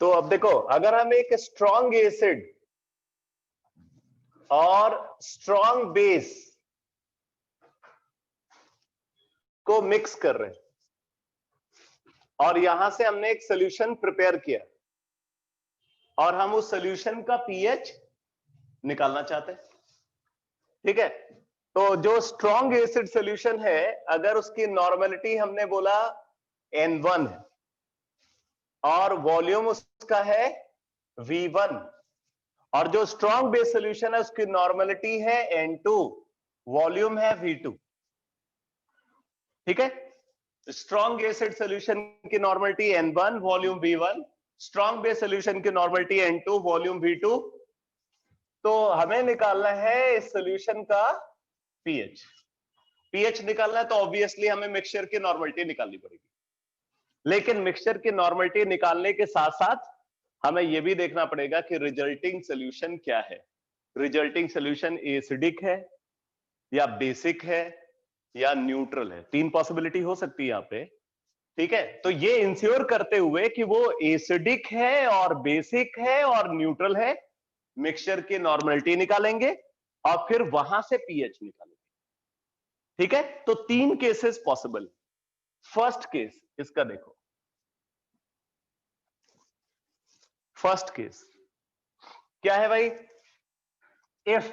तो अब देखो, अगर हम एक स्ट्रॉन्ग एसिड और स्ट्रॉन्ग बेस को मिक्स कर रहे हैं और यहां से हमने एक सॉल्यूशन प्रिपेयर किया और हम उस सॉल्यूशन का पीएच निकालना चाहते हैं, ठीक है। तो जो स्ट्रॉन्ग एसिड सॉल्यूशन है, अगर उसकी नॉर्मेलिटी हमने बोला N1 है और वॉल्यूम उसका है V1, और जो स्ट्रॉन्ग बेस सॉल्यूशन है उसकी नॉर्मेलिटी है N2, वॉल्यूम है V2, ठीक है। स्ट्रॉन्ग एसिड सॉल्यूशन की normality N1, volume V1, strong base solution की नॉर्मेलिटी N2, वॉल्यूम V2। तो हमें निकालना है इस सॉल्यूशन का पीएच। पीएच निकालना है तो ऑब्वियसली हमें मिक्सचर की नॉर्मेलिटी निकालनी पड़ेगी, लेकिन मिक्सचर की नॉर्मेलिटी निकालने के साथ साथ हमें यह भी देखना पड़ेगा कि रिजल्टिंग सॉल्यूशन क्या है। रिजल्टिंग सॉल्यूशन एसिडिक है या बेसिक है या न्यूट्रल है। तीन पॉसिबिलिटी हो सकती है यहां पे, ठीक है। तो ये इंश्योर करते हुए कि वो एसिडिक है और बेसिक है और न्यूट्रल है, मिक्सचर की नॉर्मेलिटी निकालेंगे और फिर वहां से पीएच निकालेंगे, ठीक है। तो तीन केसेस पॉसिबल। फर्स्ट केस इसका देखो, फर्स्ट केस क्या है भाई? If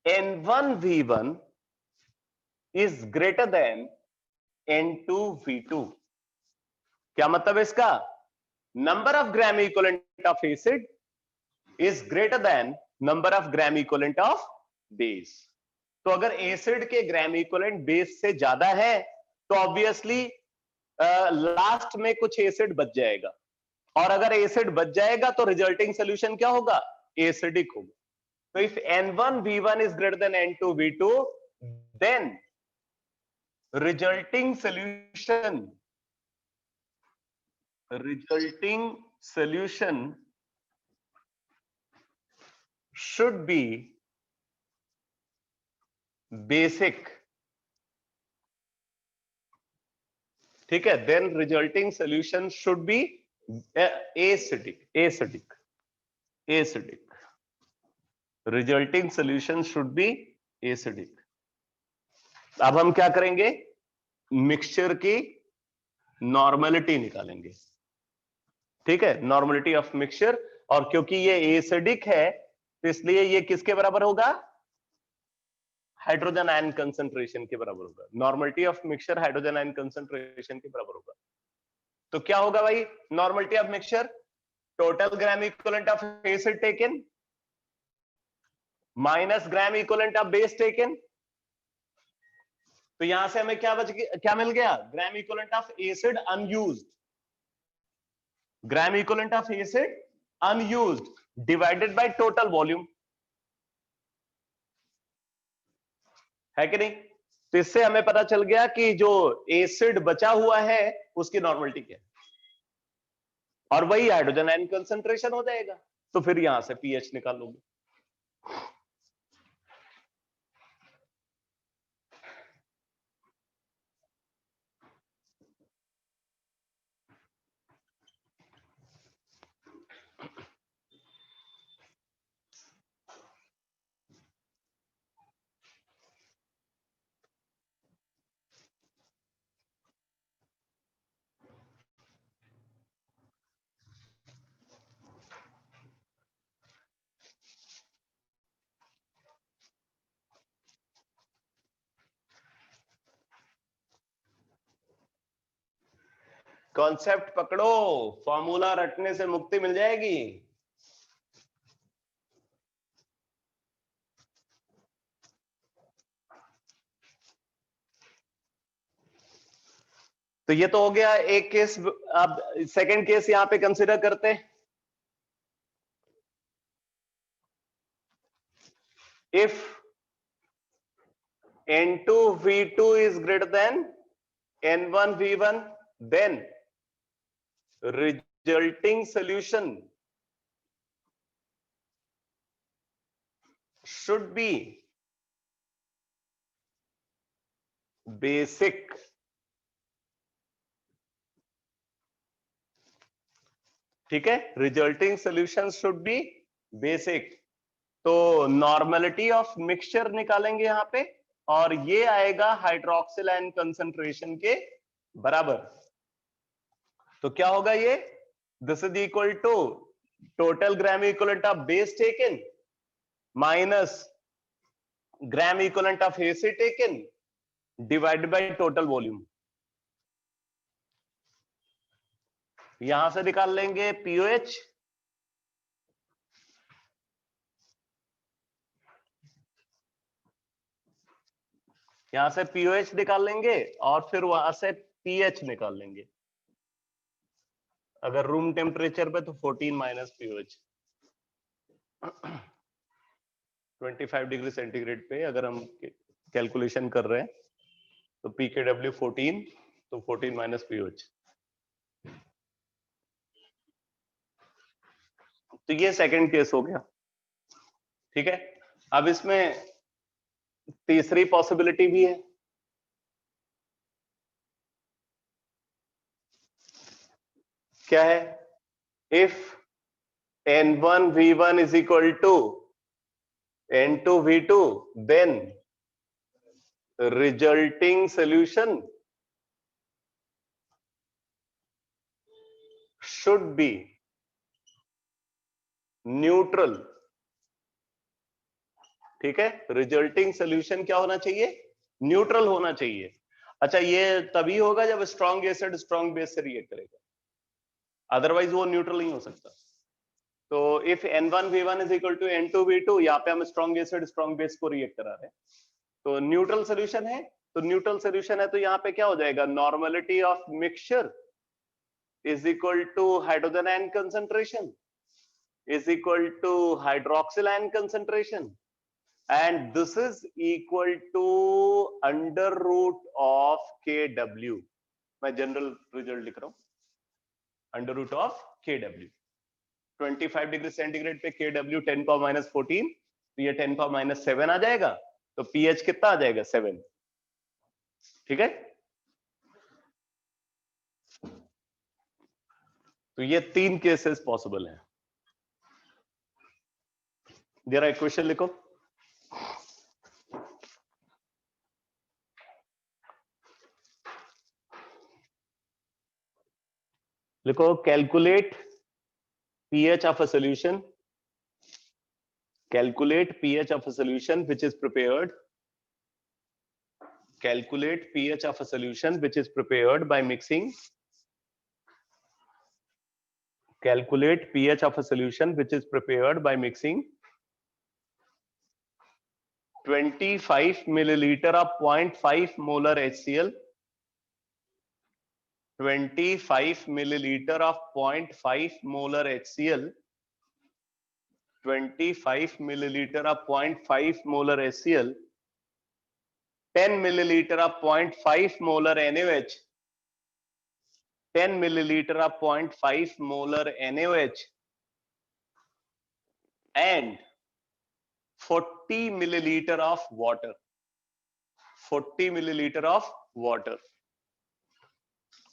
N1V1 is greater than N2V2, क्या मतलब है इसका? Number of gram equivalent of acid is greater than number of gram equivalent of base. तो अगर एसिड के ग्राम इक्विवेलेंट बेस से ज्यादा है तो ऑब्वियसली लास्ट में कुछ एसिड बच जाएगा, और अगर एसिड बच जाएगा तो रिजल्टिंग सॉल्यूशन क्या होगा? एसिडिक होगा। तो if N1V1 is greater than N2V2, then resulting solution should be basic, ठीक है। Then resulting solution should be acidic। Resulting solution should be acidic। अब हम क्या करेंगे? मिक्सचर की नॉर्मेलिटी निकालेंगे, ठीक है, नॉर्मेलिटी ऑफ मिक्सचर। और क्योंकि ये एसिडिक है तो इसलिए ये किसके बराबर होगा? हाइड्रोजन आयन कंसंट्रेशन के बराबर होगा। Normality of mixture hydrogen ion concentration के बराबर होगा। तो क्या होगा भाई normality of mixture? Total gram equivalent of acid taken minus gram equivalent of base taken. तो यहां से हमें क्या मिल गया? ग्राम equivalent of acid unused, gram equivalent of acid unused divided by total volume, है कि नहीं? तो इससे हमें पता चल गया कि जो एसिड बचा हुआ है उसकी नॉर्मलिटी क्या है, और वही हाइड्रोजन आयन कंसंट्रेशन हो जाएगा। तो फिर यहां से पीएच निकाल लोगे। कॉन्सेप्ट पकड़ो, फॉर्मूला रटने से मुक्ति मिल जाएगी। तो ये तो हो गया एक केस। अब सेकंड केस यहां पे कंसीडर करते हैं। If N2V2 is greater than N1V1, then resulting solution should be basic. ठीक है, resulting solution should be basic. तो नॉर्मलिटी ऑफ मिक्सचर निकालेंगे यहां पे, और ये आएगा हाइड्रोक्सिल आयन कंसंट्रेशन के बराबर। तो क्या होगा ये? This is equal to total gram equivalent of base taken minus gram equivalent of acid taken divided by total volume. यहां से निकाल लेंगे पीओएच, यहां से पीओएच निकाल लेंगे और फिर वहां से पीएच निकाल लेंगे। अगर रूम टेम्परेचर पे तो 14 माइनस पीओएच। 25 डिग्री सेंटीग्रेड पे अगर हम कैलकुलेशन कर रहे हैं तो पीकेडब्ल्यू 14, तो 14 माइनस पीओएच। तो ये सेकंड केस हो गया। ठीक है, अब इसमें तीसरी पॉसिबिलिटी भी है। क्या है? If N1V1 is equal to N2V2, then resulting solution should be neutral। ठीक है, रिजल्टिंग सोल्यूशन क्या होना चाहिए? न्यूट्रल होना चाहिए। अच्छा, ये तभी होगा जब स्ट्रॉन्ग एसिड स्ट्रॉन्ग बेस से रिएक्ट करेगा, अदरवाइज वो न्यूट्रल नहीं हो सकता। तो if N1V1 is equal to N2V2, यहाँ पे हम स्ट्रॉन्ग एसिड स्ट्रॉन्ग बेस को रिएक्ट करा रहे हैं, तो न्यूट्रल सोल्यूशन है। तो न्यूट्रल सोल्यूशन है तो यहाँ पे क्या हो जाएगा? Normality of mixture is equal to hydrogen ion concentration is equal to hydroxyl ion concentration, and this is equal to under root of KW। मैं जनरल रिजल्ट लिख रहा हूं, under root of KW। 25 degree centigrade पे KW 10 power minus 14, तो ये 10 power minus 7 आ जाएगा। तो pH कितना आ जाएगा? 7। ठीक है, तो ये 3 केसेस पॉसिबल हैं। जरा इक्वेशन लिखो। लिखो, calculate pH of a solution, calculate pH of a solution which is prepared Calculate pH of a solution which is prepared by mixing. Calculate pH of a solution which is prepared by mixing 25 milliliter of 0.5 molar HCl. 25 milliliter of 0.5 molar HCl. 25 milliliter of 0.5 molar HCl. 10 milliliter of 0.5 molar NaOH. 10 milliliter of 0.5 molar NaOH and 40 milliliter of water. 40 milliliter of water.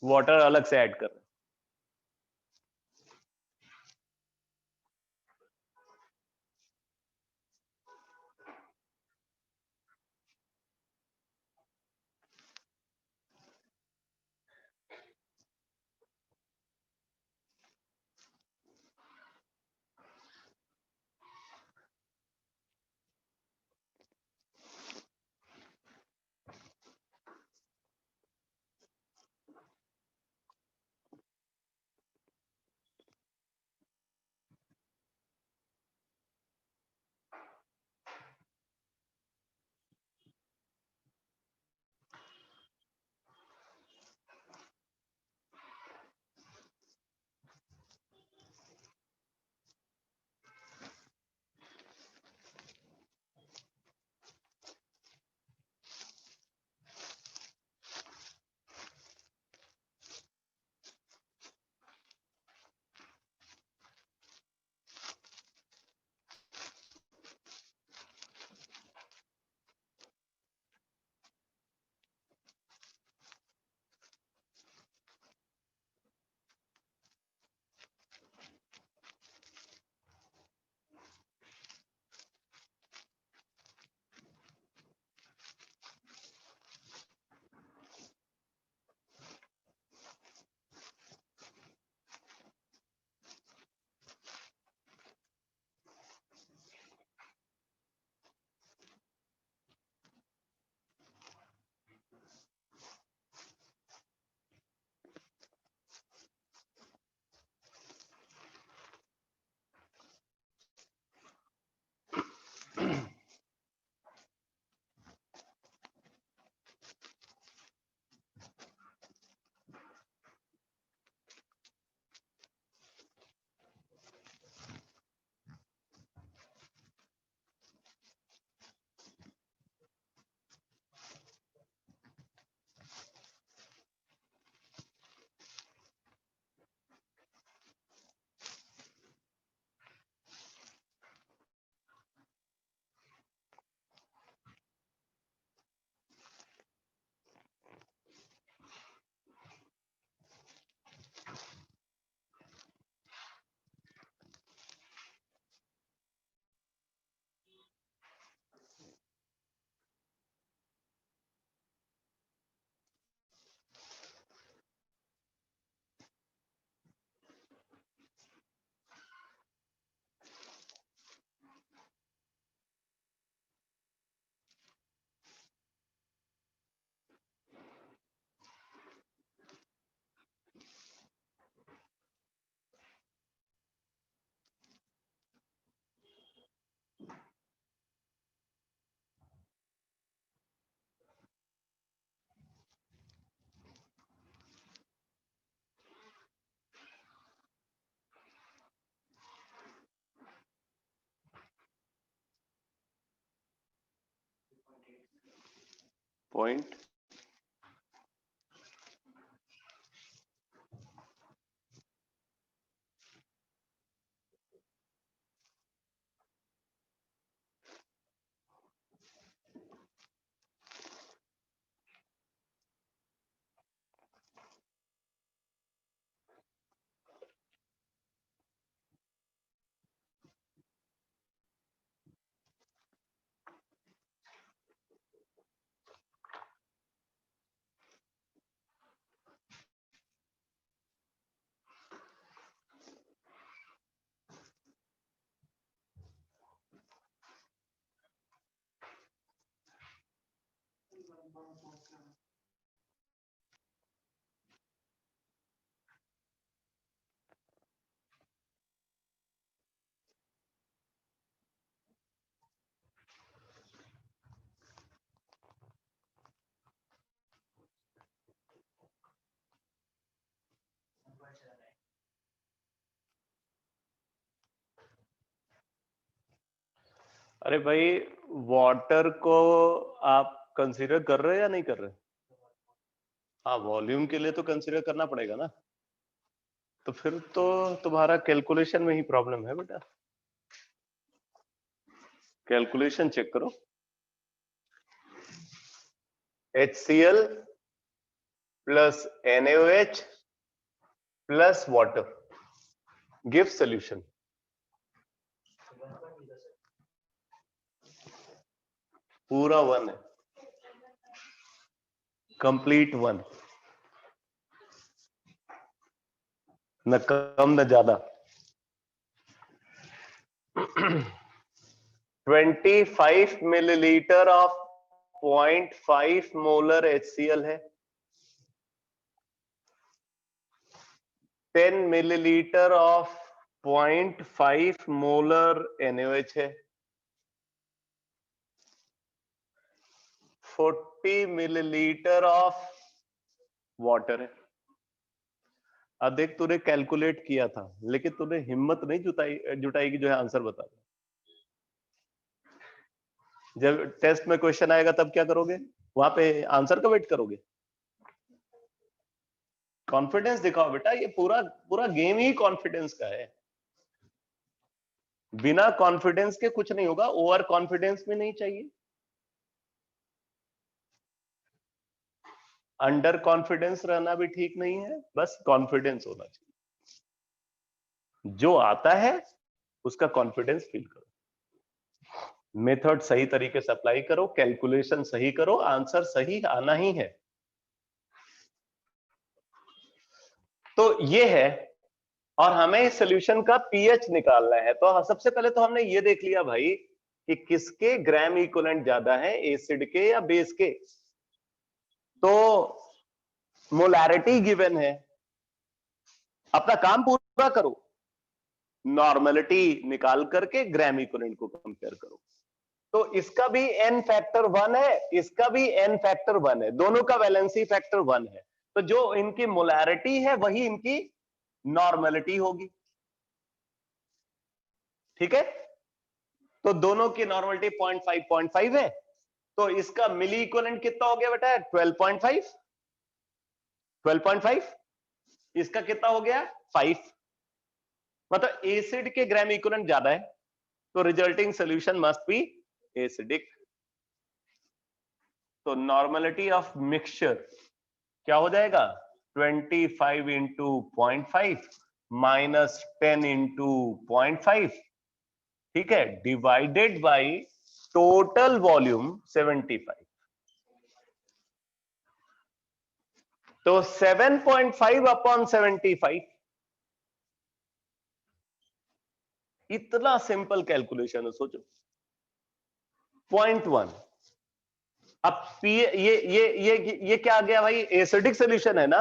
Water अलग से add कर रहे हैं. Point. अरे भाई, water को आप consider कर रहे हो या नहीं कर रहे? हाँ, वॉल्यूम के लिए तो कंसीडर करना पड़ेगा ना। तो फिर तो तुम्हारा कैलकुलेशन में ही प्रॉब्लम है बेटा। कैलकुलेशन चेक करो। HCl plus NaOH plus water give solution. पूरा 1 है, कंप्लीट 1, न कम न ज्यादा। 25 मिलीलीटर ऑफ 0.5 मोलर HCl है, 10 मिलीलीटर ऑफ 0.5 मोलर NaOH है, 40 मिलीलीटर ऑफ वाटर है। अब देख, तूने कैलकुलेट किया था लेकिन तूने हिम्मत नहीं जुटाई कि जो है आंसर बता दे। जब टेस्ट में क्वेश्चन आएगा तब क्या करोगे? वहां पे आंसर का वेट करोगे? कॉन्फिडेंस दिखाओ बेटा, ये पूरा पूरा गेम ही कॉन्फिडेंस का है। बिना कॉन्फिडेंस के कुछ नहीं होगा, ओवर कॉन्फिडेंस भी नहीं चाहिए, अंडर कॉन्फिडेंस रहना भी ठीक नहीं है, बस कॉन्फिडेंस होना चाहिए। जो आता है उसका कॉन्फिडेंस फील करो, मेथड सही तरीके से अप्लाई करो, कैलकुलेशन सही करो, आंसर सही आना ही है। तो ये है, और हमें इस सोल्यूशन का पीएच निकालना है। तो सबसे पहले तो हमने ये देख लिया भाई कि किसके ग्राम इक्विवेलेंट ज्यादा है, एसिड के या बेस के। तो मोलैरिटी गिवन है, अपना काम पूरा करो, नॉर्मलिटी निकाल करके ग्राम इक्विवेलेंट को कंपेयर करो। तो इसका भी n फैक्टर 1 है, इसका भी n फैक्टर 1 है, दोनों का वैलेंसी फैक्टर 1 है। तो जो इनकी मोलैरिटी है वही इनकी नॉर्मलिटी होगी, ठीक है। तो दोनों की नॉर्मलिटी 0.5 है, तो इसका मिली इक्विवेलेंट कितना हो गया बेटा? 12.5। 12.5 इसका कितना हो गया? 5। मतलब एसिड के ग्राम इक्विवेलेंट ज्यादा है, तो resulting solution must be acidic. तो नॉर्मलिटी ऑफ मिक्सचर क्या हो जाएगा? 25 इंटू 0.5 माइनस 10 इंटू 0.5, ठीक है, डिवाइडेड बाई टोटल वॉल्यूम 75। तो 7.5 अपॉन 75, इतना सिंपल कैलकुलेशन है, सोचो। 0.1। अब ये क्या आ गया भाई? एसिडिक सॉल्यूशन है ना,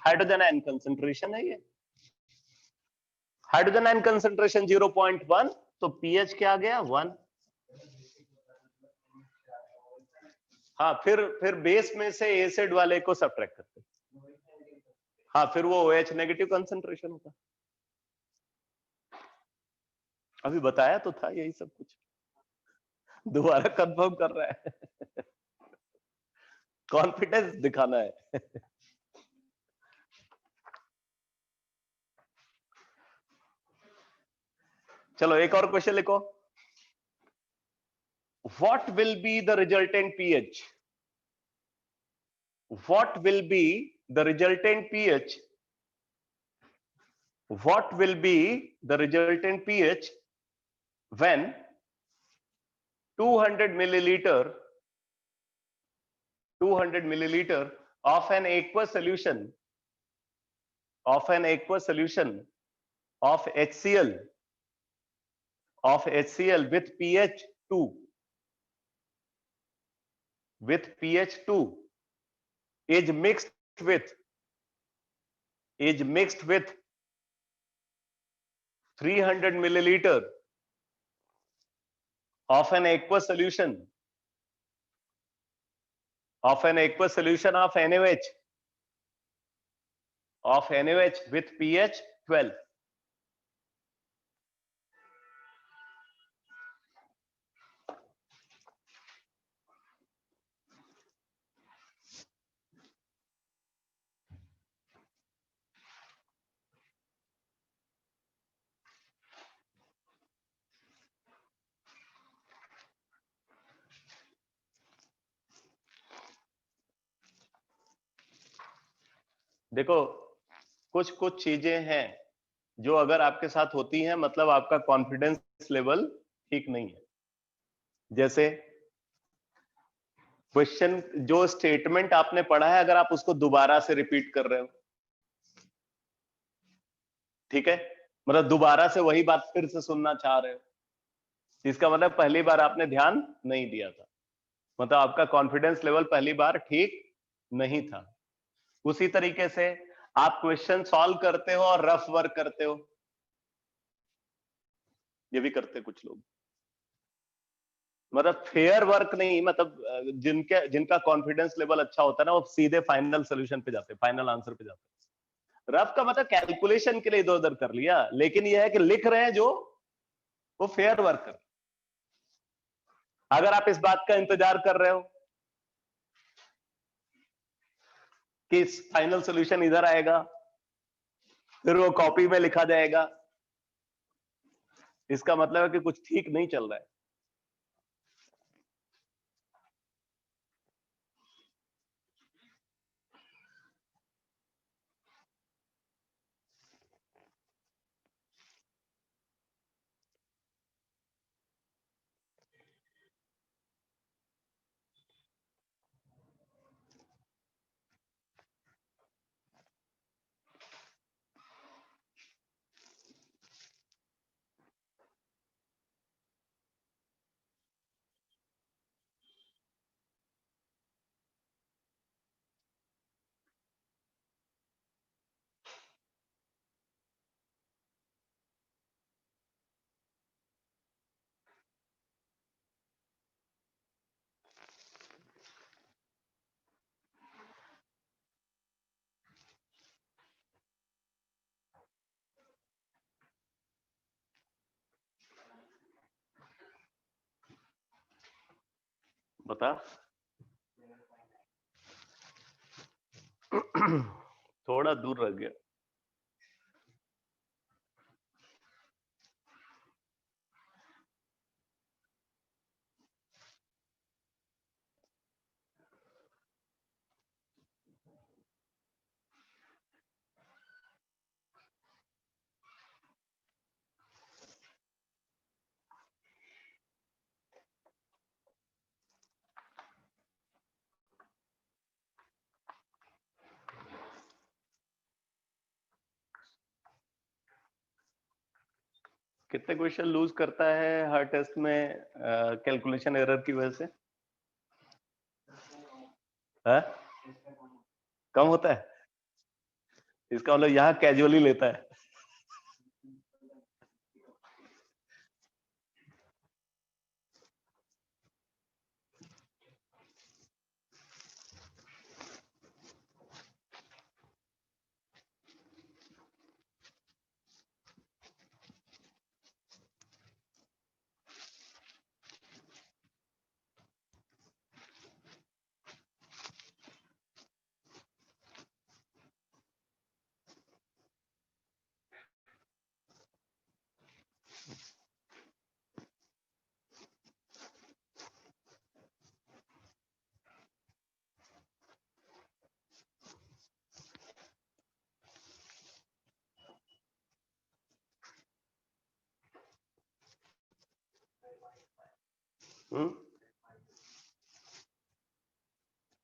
हाइड्रोजन आयन कंसंट्रेशन है ये, हाइड्रोजन आयन कंसंट्रेशन 0.1, तो पीएच क्या आ गया? 1। हाँ, फिर बेस में से एसिड वाले को सब्ट्रैक्ट करते, हाँ, फिर वो OH नेगेटिव कंसंट्रेशन होता। अभी बताया तो था यही सब कुछ, दोबारा कंफर्म कर रहा है। कॉन्फिडेंस दिखाना है। चलो एक और क्वेश्चन लिखो। What will be the resultant pH? What will be the resultant pH? What will be the resultant pH when 200 milliliter of an aqueous solution of HCl with pH 2 is mixed with 300 milliliter of an aqueous solution of NaOH with pH 12. देखो कुछ कुछ चीजें हैं जो अगर आपके साथ होती हैं मतलब आपका कॉन्फिडेंस लेवल ठीक नहीं है। जैसे क्वेश्चन जो स्टेटमेंट आपने पढ़ा है अगर आप उसको दोबारा से रिपीट कर रहे हो, ठीक है, मतलब दोबारा से वही बात फिर से सुनना चाह रहे हो, इसका मतलब पहली बार आपने ध्यान नहीं दिया था, मतलब आपका कॉन्फिडेंस लेवल पहली बार ठीक नहीं था। उसी तरीके से आप क्वेश्चन सॉल्व करते हो और रफ वर्क करते हो, ये भी करते कुछ लोग, मतलब फेयर वर्क नहीं, मतलब जिनका कॉन्फिडेंस लेवल अच्छा होता है ना वो सीधे फाइनल सोल्यूशन पे जाते हैं, फाइनल आंसर पे जाते हैं। रफ का मतलब कैलकुलेशन के लिए इधर उधर कर लिया, लेकिन यह है कि लिख रहे हैं जो वो फेयर वर्क कर। अगर आप इस बात का इंतजार कर रहे हो कि फाइनल सोल्यूशन इधर आएगा फिर वो कॉपी में लिखा जाएगा, इसका मतलब है कि कुछ ठीक नहीं चल रहा है। बता थोड़ा दूर रह गया। कितने क्वेश्चन लूज करता है हर टेस्ट में कैलकुलेशन एरर की वजह से? है? कम होता है, इसका मतलब यहाँ कैजुअली लेता है।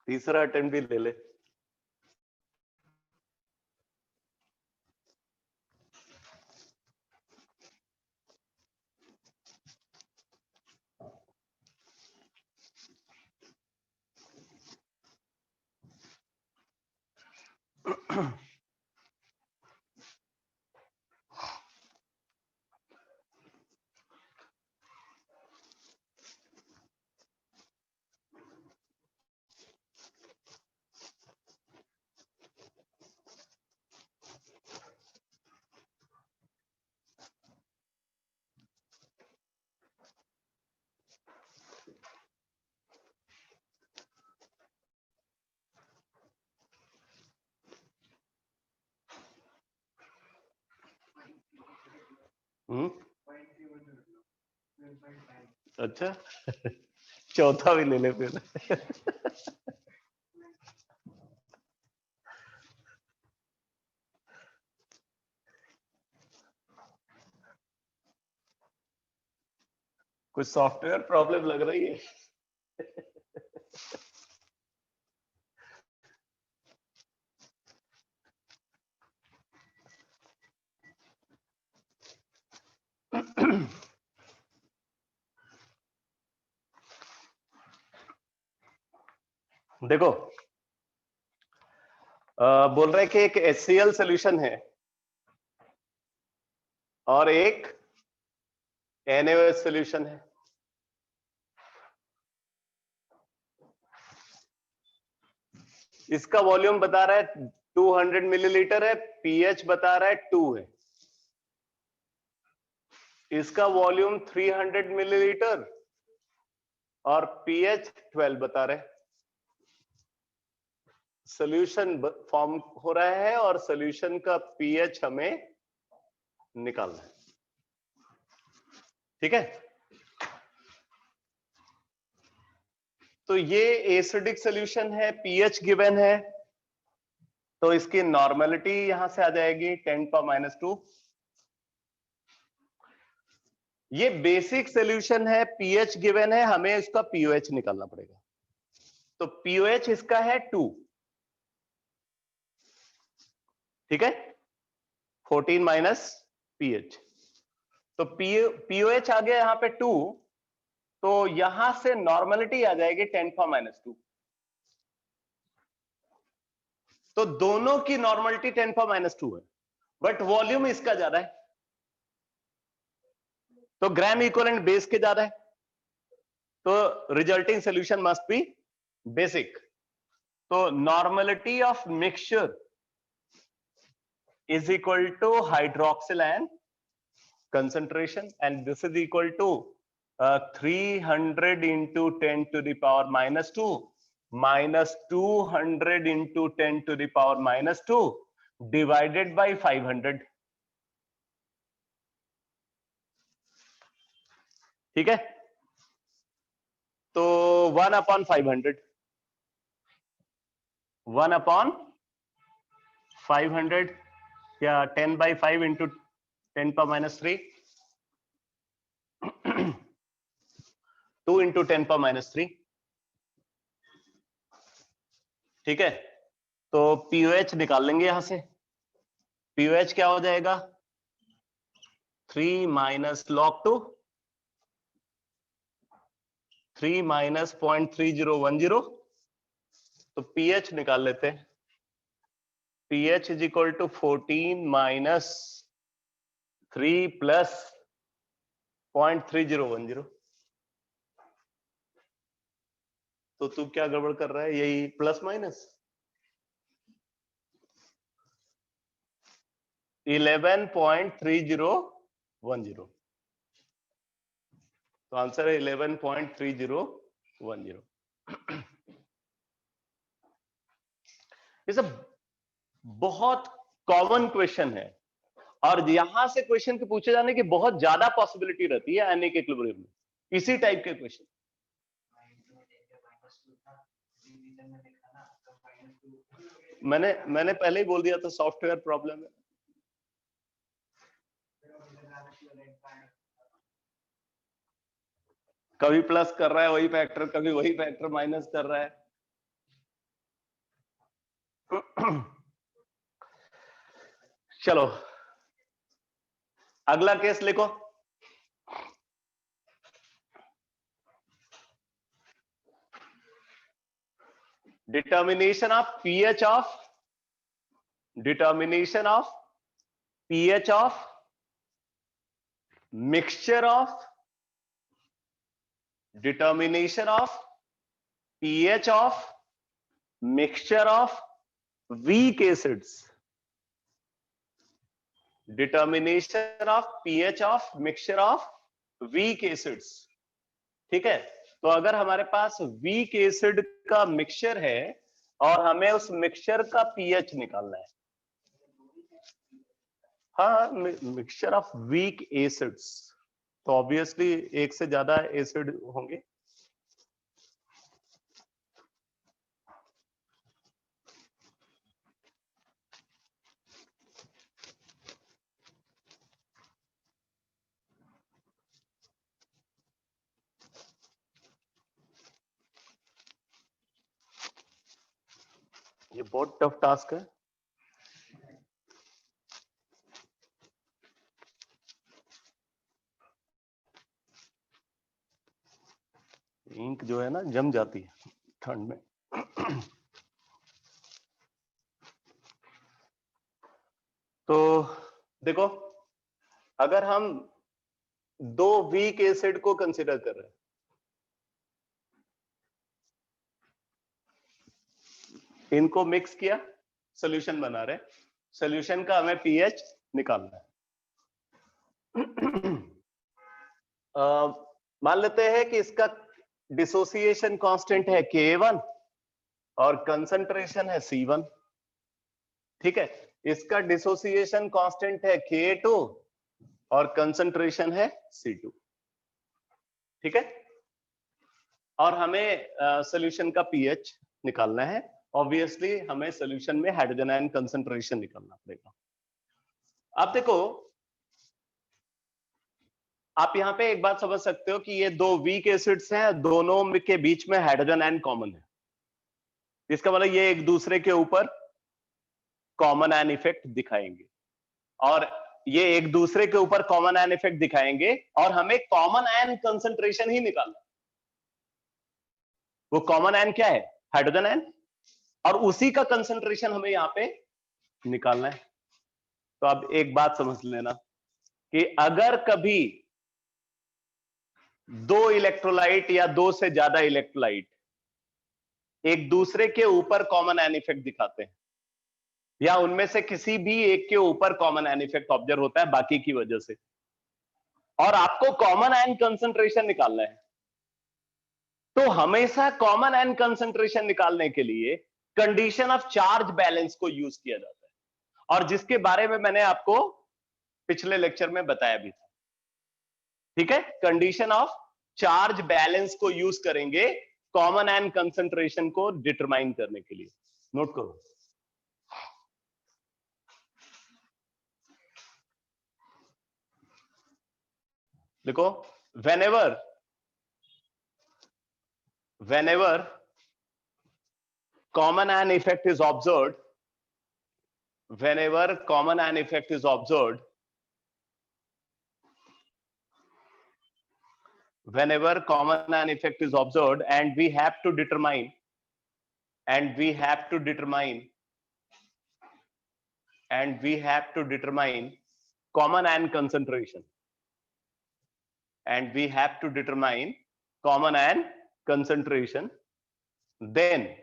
तीसरा अटेम्प्ट भी ले ले। अच्छा चौथा भी ले ले फिर। कुछ सॉफ्टवेयर प्रॉब्लम लग रही है। देखो बोल रहे हैं कि एक HCl सोल्यूशन है और एक NaOH सोल्यूशन है। इसका वॉल्यूम बता रहा है 200 मिलीलीटर है, पीएच बता रहा है 2 है। इसका वॉल्यूम 300 मिलीलीटर और पीएच 12 बता रहे हैं। सोल्यूशन फॉर्म हो रहा है और सोल्यूशन का पीएच हमें निकालना है। ठीक है, तो ये एसिडिक सोल्यूशन है, पीएच गिवन है, तो इसकी नॉर्मेलिटी यहां से आ जाएगी 10⁻²। ये बेसिक सोल्यूशन है, पीएच गिवन है, हमें इसका पीओएच निकालना पड़ेगा। तो पीओएच इसका है 2, ठीक है, 14 माइनस पीएच, तो पीओएच आ गया यहां पे 2, तो यहां से नॉर्मेलिटी आ जाएगी 10⁻²। तो दोनों की नॉर्मेलिटी 10⁻² है, बट वॉल्यूम इसका ज्यादा है, तो ग्राम इक्विवेलेंट बेस के ज्यादा है, तो resulting solution must be basic. तो normality of mixture is equal to hydroxyl and concentration, and this is equal to 300 into 10 to the power minus 2 minus 200 into 10 to the power minus 2 divided by 500। ठीक है, तो 1/500, 1/500 या 10/5 into 10⁻³ 2 into 10⁻³। ठीक है, तो pOH निकाल लेंगे यहां से। पीओएच क्या हो जाएगा, 3 माइनस log2, 3 माइनस 0.3010, तो पीएच निकाल लेते हैं। PH is equal to 14 minus 3 plus 0.3010। तो तू क्या गड़बड़ कर रहा है, यही प्लस माइनस 11.3010, तो आंसर है 11.3010। ये सब बहुत कॉमन क्वेश्चन है और यहां से क्वेश्चन के पूछे जाने की बहुत ज्यादा पॉसिबिलिटी रहती है आने के इक्विलिब्रियम में, इसी टाइप के क्वेश्चन। मैंने पहले ही बोल दिया था सॉफ्टवेयर प्रॉब्लम है। कभी प्लस कर रहा है वही फैक्टर, कभी वही फैक्टर माइनस कर रहा है। चलो अगला केस लिखो। Determination of pH of mixture of determination of pH of mixture of weak acids, determination of pH of mixture of weak acids। ठीक है, तो अगर हमारे पास वीक एसिड का मिक्सचर है और हमें उस मिक्सचर का पीएच निकालना है, हाँ मिक्सचर ऑफ वीक एसिड्स, तो ऑब्वियसली एक से ज्यादा एसिड होंगे। ये बहुत टफ टास्क है। इंक जो है ना जम जाती है ठंड में। तो देखो, अगर हम दो वीक एसिड को कंसिडर कर रहे हैं, इनको मिक्स किया, सॉल्यूशन बना रहे, सॉल्यूशन का हमें पीएच निकालना है। मान लेते हैं कि इसका डिसोसिएशन कांस्टेंट है K1 और कंसंट्रेशन है C1। ठीक है, इसका डिसोसिएशन कांस्टेंट है K2 और कंसंट्रेशन है C2। ठीक है, और हमें सॉल्यूशन का पीएच निकालना है। ऑब्वियसली हमें सॉल्यूशन में हाइड्रोजन आयन कंसंट्रेशन निकालना पड़ेगा। अब देखो, आप यहां पे एक बात समझ सकते हो कि ये दो वीक एसिड्स हैं, दोनों के बीच में हाइड्रोजन आयन कॉमन है। इसका मतलब ये एक दूसरे के ऊपर कॉमन आयन इफेक्ट दिखाएंगे, और ये एक दूसरे के ऊपर कॉमन आयन इफेक्ट दिखाएंगे, और हमें कॉमन आयन कंसंट्रेशन ही निकालना। वो कॉमन आयन क्या है? हाइड्रोजन आयन, और उसी का कंसंट्रेशन हमें यहां पे निकालना है। तो अब एक बात समझ लेना कि अगर कभी दो इलेक्ट्रोलाइट या दो से ज्यादा इलेक्ट्रोलाइट एक दूसरे के ऊपर कॉमन आयन इफेक्ट दिखाते हैं, या उनमें से किसी भी एक के ऊपर कॉमन आयन इफेक्ट ऑब्जर्व होता है बाकी की वजह से, और आपको कॉमन आयन कंसंट्रेशन निकालना है, तो हमेशा कॉमन आयन कंसंट्रेशन निकालने के लिए कंडीशन ऑफ चार्ज बैलेंस को यूज किया जाता है, और जिसके बारे में मैंने आपको पिछले लेक्चर में बताया भी था। ठीक है, कंडीशन ऑफ चार्ज बैलेंस को यूज करेंगे कॉमन आयन कंसंट्रेशन को डिटरमाइन करने के लिए। नोट करो, देखो, whenever common ion effect is observed, whenever common ion effect is observed, whenever common ion effect is observed, and we have to determine common ion concentration, then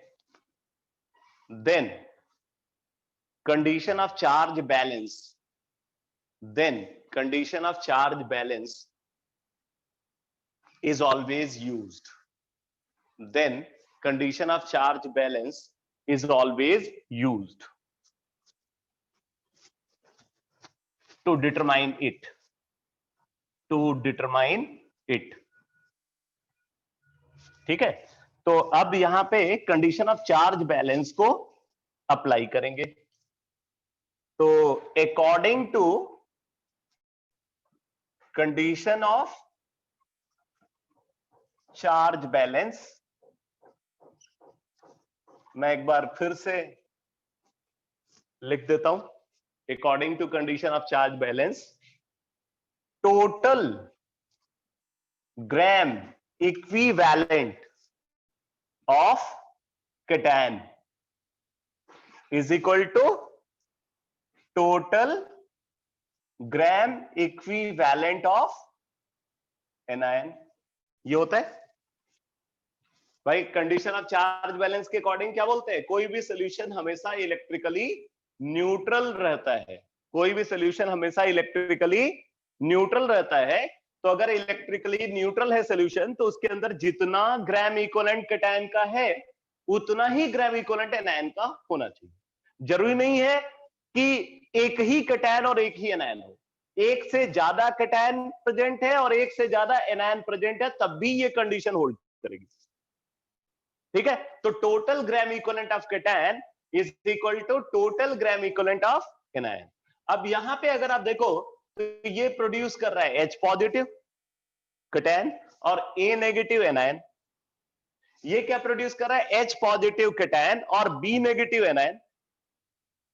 condition of charge balance is always used. Then condition of charge balance is always used to determine it. ठीक है, तो अब यहां पे condition of charge balance को apply करेंगे। तो according to condition of charge balance, मैं एक बार फिर से लिख देता हूं, according to condition of charge balance, total gram equivalent of cation is equal to total gram equivalent of anion। ये होता है भाई कंडीशन ऑफ चार्ज बैलेंस के अकॉर्डिंग। क्या बोलते हैं? कोई भी सोल्यूशन हमेशा इलेक्ट्रिकली न्यूट्रल रहता है, तो अगर इलेक्ट्रिकली न्यूट्रल है सॉल्यूशन, तो उसके अंदर जितना ग्राम इक्विवेलेंट कैटायन का है उतना ही ग्राम इक्विवेलेंट एनायन का होना चाहिए। जरूरी नहीं है कि एक ही कैटायन और एक ही एनायन हो, एक से ज्यादा कैटायन प्रेजेंट है और एक से ज्यादा एनायन प्रेजेंट है, तब भी ये कंडीशन होल्ड करेगी। ठीक है, तो total gram equivalent of cation is equal to total gram equivalent of anion. अब यहां पे अगर आप देखो तो ये प्रोड्यूस कर रहा है H पॉजिटिव कैटायन और A नेगेटिव एनायन। ये क्या प्रोड्यूस कर रहा है? H पॉजिटिव केटायन और B नेगेटिव एनायन।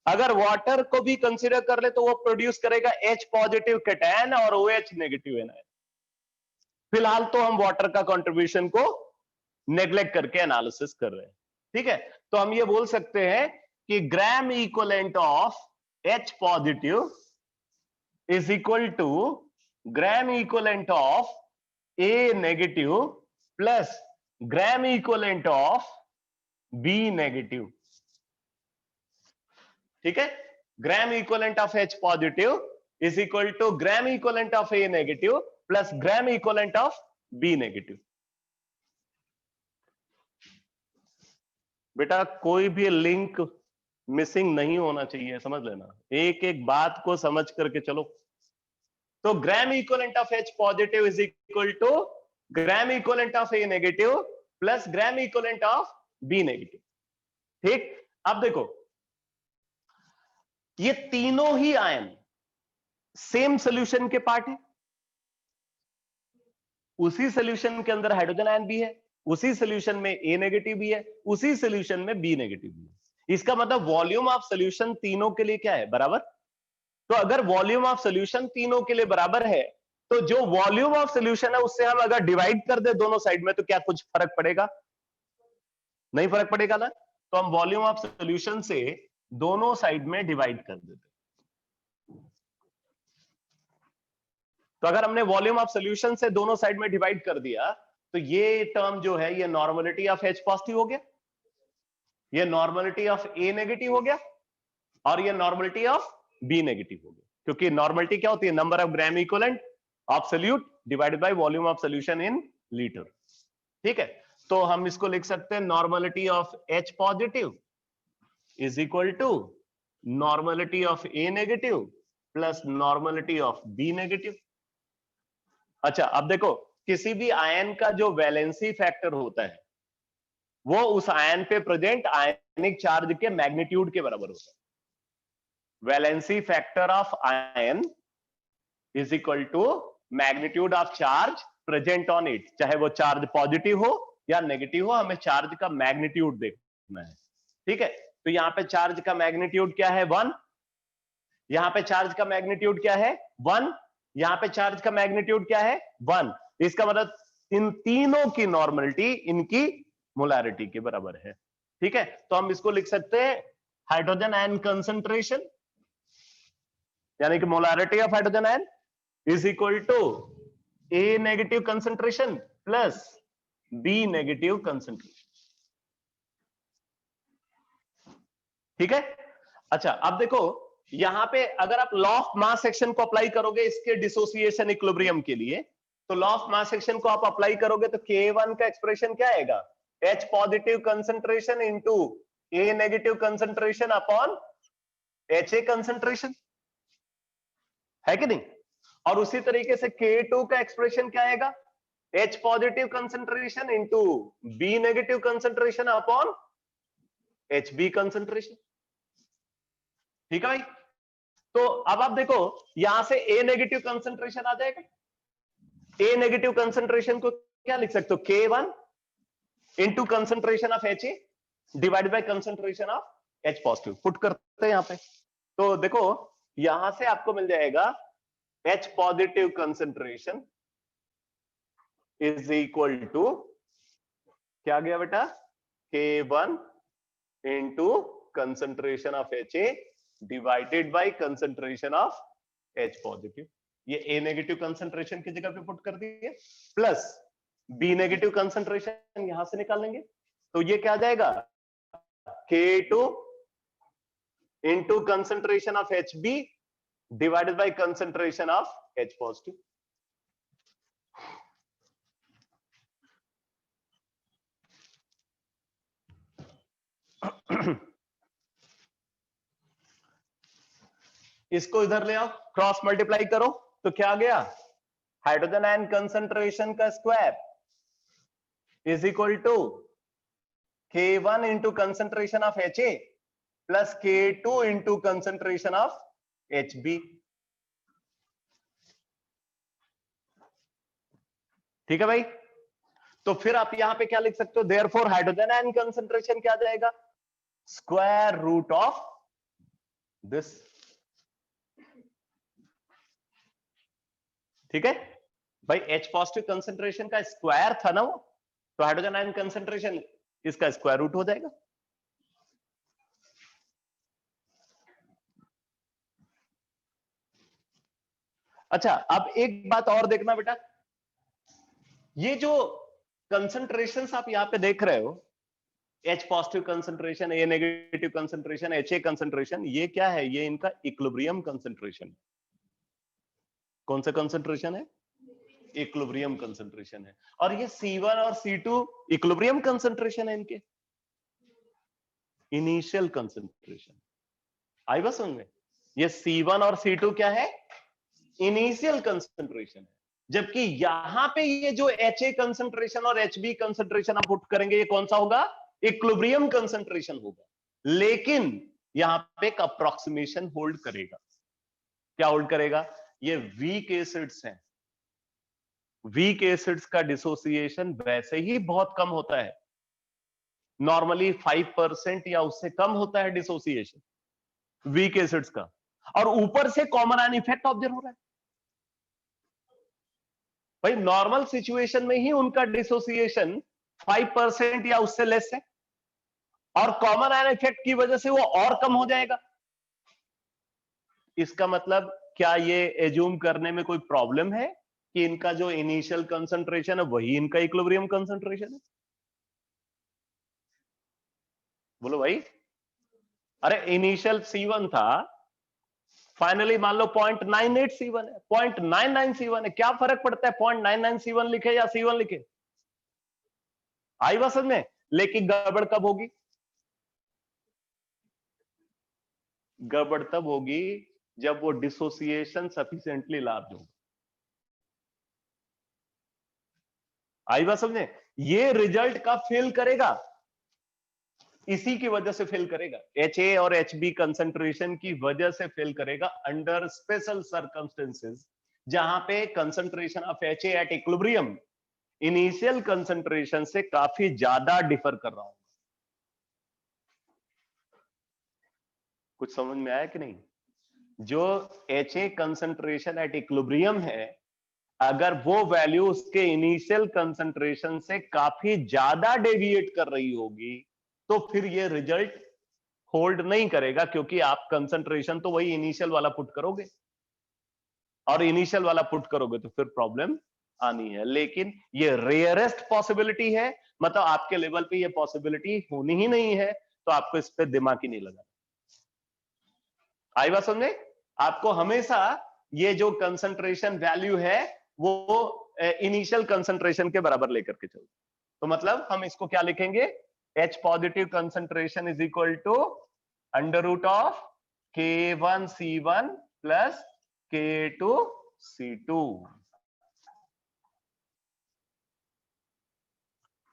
अगर वाटर को भी कंसीडर कर ले तो वो प्रोड्यूस करेगा H पॉजिटिव केटायन और OH नेगेटिव एनायन। फिलहाल तो हम वाटर का कंट्रीब्यूशन को नेग्लेक्ट करके एनालिसिस कर रहे हैं, ठीक है। तो हम ये बोल सकते हैं कि gram equivalent of H positive is equal to gram equivalent of A negative plus gram equivalent of B negative, ठीक है। Gram equivalent of H positive is equal to gram equivalent of A negative plus gram equivalent of B negative. बेटा कोई भी link missing नहीं होना चाहिए, समझ लेना, एक एक बात को समझ करके चलो। तो gram equivalent of H positive is equal to gram equivalent of A negative plus gram equivalent of B negative, ठीक। अब देखो ये तीनों ही आयन सेम सॉल्यूशन के पार्ट है, उसी सॉल्यूशन के अंदर हाइड्रोजन आयन भी है, उसी सॉल्यूशन में A नेगेटिव भी है, उसी सॉल्यूशन में B नेगेटिव भी है। इसका मतलब वॉल्यूम ऑफ सॉल्यूशन तीनों के लिए क्या है? बराबर। तो अगर वॉल्यूम ऑफ सॉल्यूशन तीनों के लिए बराबर है तो जो वॉल्यूम ऑफ सॉल्यूशन है उससे हम अगर डिवाइड कर दे दोनों साइड में तो क्या कुछ फर्क पड़ेगा? नहीं फर्क पड़ेगा ना। तो हम वॉल्यूम ऑफ सॉल्यूशन से दोनों साइड में डिवाइड कर देते। तो अगर हमने वॉल्यूम ऑफ सॉल्यूशन से दोनों साइड में डिवाइड कर दिया तो ये टर्म जो है ये नॉर्मलिटी ऑफ H पॉजिटिव हो गया, ये नॉर्मलिटी ऑफ A नेगेटिव हो गया और ये नॉर्मलिटी ऑफ B नेगेटिव हो गया। क्योंकि नॉर्मलिटी क्या होती है? Number of gram equivalent of solute divided by volume of solution in litre, ठीक है। तो हम इसको लिख सकते हैं normality of H positive is equal to normality of A negative plus normality of B negative. अच्छा अब देखो किसी भी आयन का जो वैलेंसी फैक्टर होता है वो उस आयन पे प्रेजेंट आयनिक चार्ज के मैग्नीट्यूड के बराबर होता है। Valency factor of ion is equal to magnitude of charge present on it, चाहे वो चार्ज पॉजिटिव हो या नेगेटिव हो, हमें चार्ज का मैग्नीट्यूड देखना है, ठीक है। तो यहां पे चार्ज का मैग्नीट्यूड क्या है? 1। यहां पे चार्ज का मैग्नीट्यूड क्या है? 1। यहां पे चार्ज का मैग्नीट्यूड क्या है? 1। इसका मतलब इन तीनों की नॉर्मलिटी इनकी मोलैरिटी के बराबर है, ठीक है। तो हम इसको लिख सकते हैं हाइड्रोजन आयन कंसंट्रेशन यानी कि molarity of hydrogen ion is equal to A negative concentration plus B negative concentration, ठीक है। अच्छा अब देखो यहां पे अगर आप लॉ ऑफ मास सेक्शन को अप्लाई करोगे इसके डिसोसिएशन इक्विलिब्रियम के लिए, तो लॉ ऑफ मास सेक्शन को आप अप्लाई करोगे तो K1 का एक्सप्रेशन क्या आएगा? H positive concentration into A negative concentration upon HA concentration, है कि नहीं? और उसी तरीके से K2 का एक्सप्रेशन क्या आएगा? H positive concentration into B negative concentration upon HB concentration, ठीक है भाई। तो अब आप देखो यहां से A नेगेटिव कंसंट्रेशन आ जाएगा। A नेगेटिव कंसंट्रेशन को क्या लिख सकते हो? K1 into concentration of HA divided by concentration of H positive. Put करते हैं यहां पे तो देखो यहां से आपको मिल जाएगा H positive concentration is equal to क्या गया बेटा? K1 into concentration of HA divided by concentration of H positive. ये A नेगेटिव कंसंट्रेशन की जगह पे पुट कर दिए प्लस B नेगेटिव कंसंट्रेशन यहां से निकाल लेंगे तो ये क्या आ जाएगा? K2 into concentration of HB divided by concentration of H positive. इसको इधर ले आओ, क्रॉस मल्टीप्लाई करो तो क्या आ गया? हाइड्रोजन आयन कंसंट्रेशन का square is equal to K1 into concentration of HA plus K2 into concentration of HB, ठीक है भाई। तो फिर आप यहां पे क्या लिख सकते हो, देयरफॉर हाइड्रोजन आयन कंसंट्रेशन क्या आ जाएगा, स्क्वायर रूट ऑफ दिस। ठीक है भाई, H पॉजिटिव कंसंट्रेशन का स्क्वायर था ना वो, तो हाइड्रोजन आयन कंसंट्रेशन इसका स्क्वायर रूट हो जाएगा। अच्छा, अब एक बात और देखना बेटा, ये जो कंसंट्रेशंस आप यहां पे देख रहे हो, H positive concentration, A negative concentration, HA concentration, ये क्या है, ये इनका इक्विलिब्रियम कंसंट्रेशन। कौन सा कंसंट्रेशन है, इक्विलिब्रियम कंसंट्रेशन है। और ये C1 और C2 इक्विलिब्रियम कंसंट्रेशन है इनके, इनिशियल कंसंट्रेशन। आई बस समझ में, ये C1 और C2 क्या है, इनिशियल कंसंट्रेशन है। जबकि यहां पे ये जो HA कंसंट्रेशन और HB कंसंट्रेशन आप पुट करेंगे, ये कौन सा होगा, इक्विलिब्रियम कंसंट्रेशन होगा। लेकिन यहां पे एक अप्रोक्सीमेशन होल्ड करेगा। क्या होल्ड करेगा, ये वीक एसिड्स हैं, वीक एसिड्स का डिसोसिएशन वैसे ही बहुत कम होता है, नॉर्मली 5% या उससे कम होता है डिसोसिएशन वीक एसिड्स का, और ऊपर से कॉमन आयन इफेक्ट ऑब्जर्व हो रहा है। भाई नॉर्मल सिचुएशन में ही उनका डिसोसिएशन 5% या उससे लेस है, और कॉमन आयन इफेक्ट की वजह से वो और कम हो जाएगा। इसका मतलब क्या ये एज्यूम करने में कोई प्रॉब्लम है कि इनका जो इनिशियल कंसंट्रेशन है वही इनका इक्विलिब्रियम कंसंट्रेशन है? बोलो भाई। अरे इनिशियल C1 था, फाइनली मान लो 0.98 C1 है, 0.99 C1 है, क्या फर्क पड़ता है 0.99 C1 लिखे या C1 लिखे? आई बात समझ में? लेकिन गड़बड़ कब होगी, गड़बड़ तब होगी जब वो डिसोसिएशन सफिशिएंटली लार्ज हो। आई बात समझे? ये रिजल्ट का फेल करेगा, इसी की वजह से फेल करेगा, HA और HB कंसंट्रेशन की वजह से फेल करेगा अंडर स्पेशल सर्कमस्टेंसेस, जहां पे concentration of HA at equilibrium initial concentration से काफी ज्यादा डिफर कर रहा हूं। कुछ समझ में आया कि नहीं? जो HA कंसंट्रेशन एट इक्विलिब्रियम है, अगर वो वैल्यू उसके इनिशियल कंसंट्रेशन से काफी ज्यादा डेविएट कर रही होगी, तो फिर ये रिजल्ट होल्ड नहीं करेगा, क्योंकि आप कंसंट्रेशन तो वही इनिशियल वाला पुट करोगे, और इनिशियल वाला पुट करोगे तो फिर प्रॉब्लम आनी है। लेकिन ये रेयरेस्ट पॉसिबिलिटी है, मतलब आपके लेवल पे ये पॉसिबिलिटी होनी ही नहीं है, तो आपको इस पे दिमाग ही नहीं लगा। आई बात समझे? आपको हमेशा ये जो कंसंट्रेशन वैल्यू है वो इनिशियल कंसंट्रेशन के बराबर लेकर के चलो। तो मतलब हम इसको क्या लिखेंगे, H positive concentration is equal to under root of K1 C1 plus K2 C2।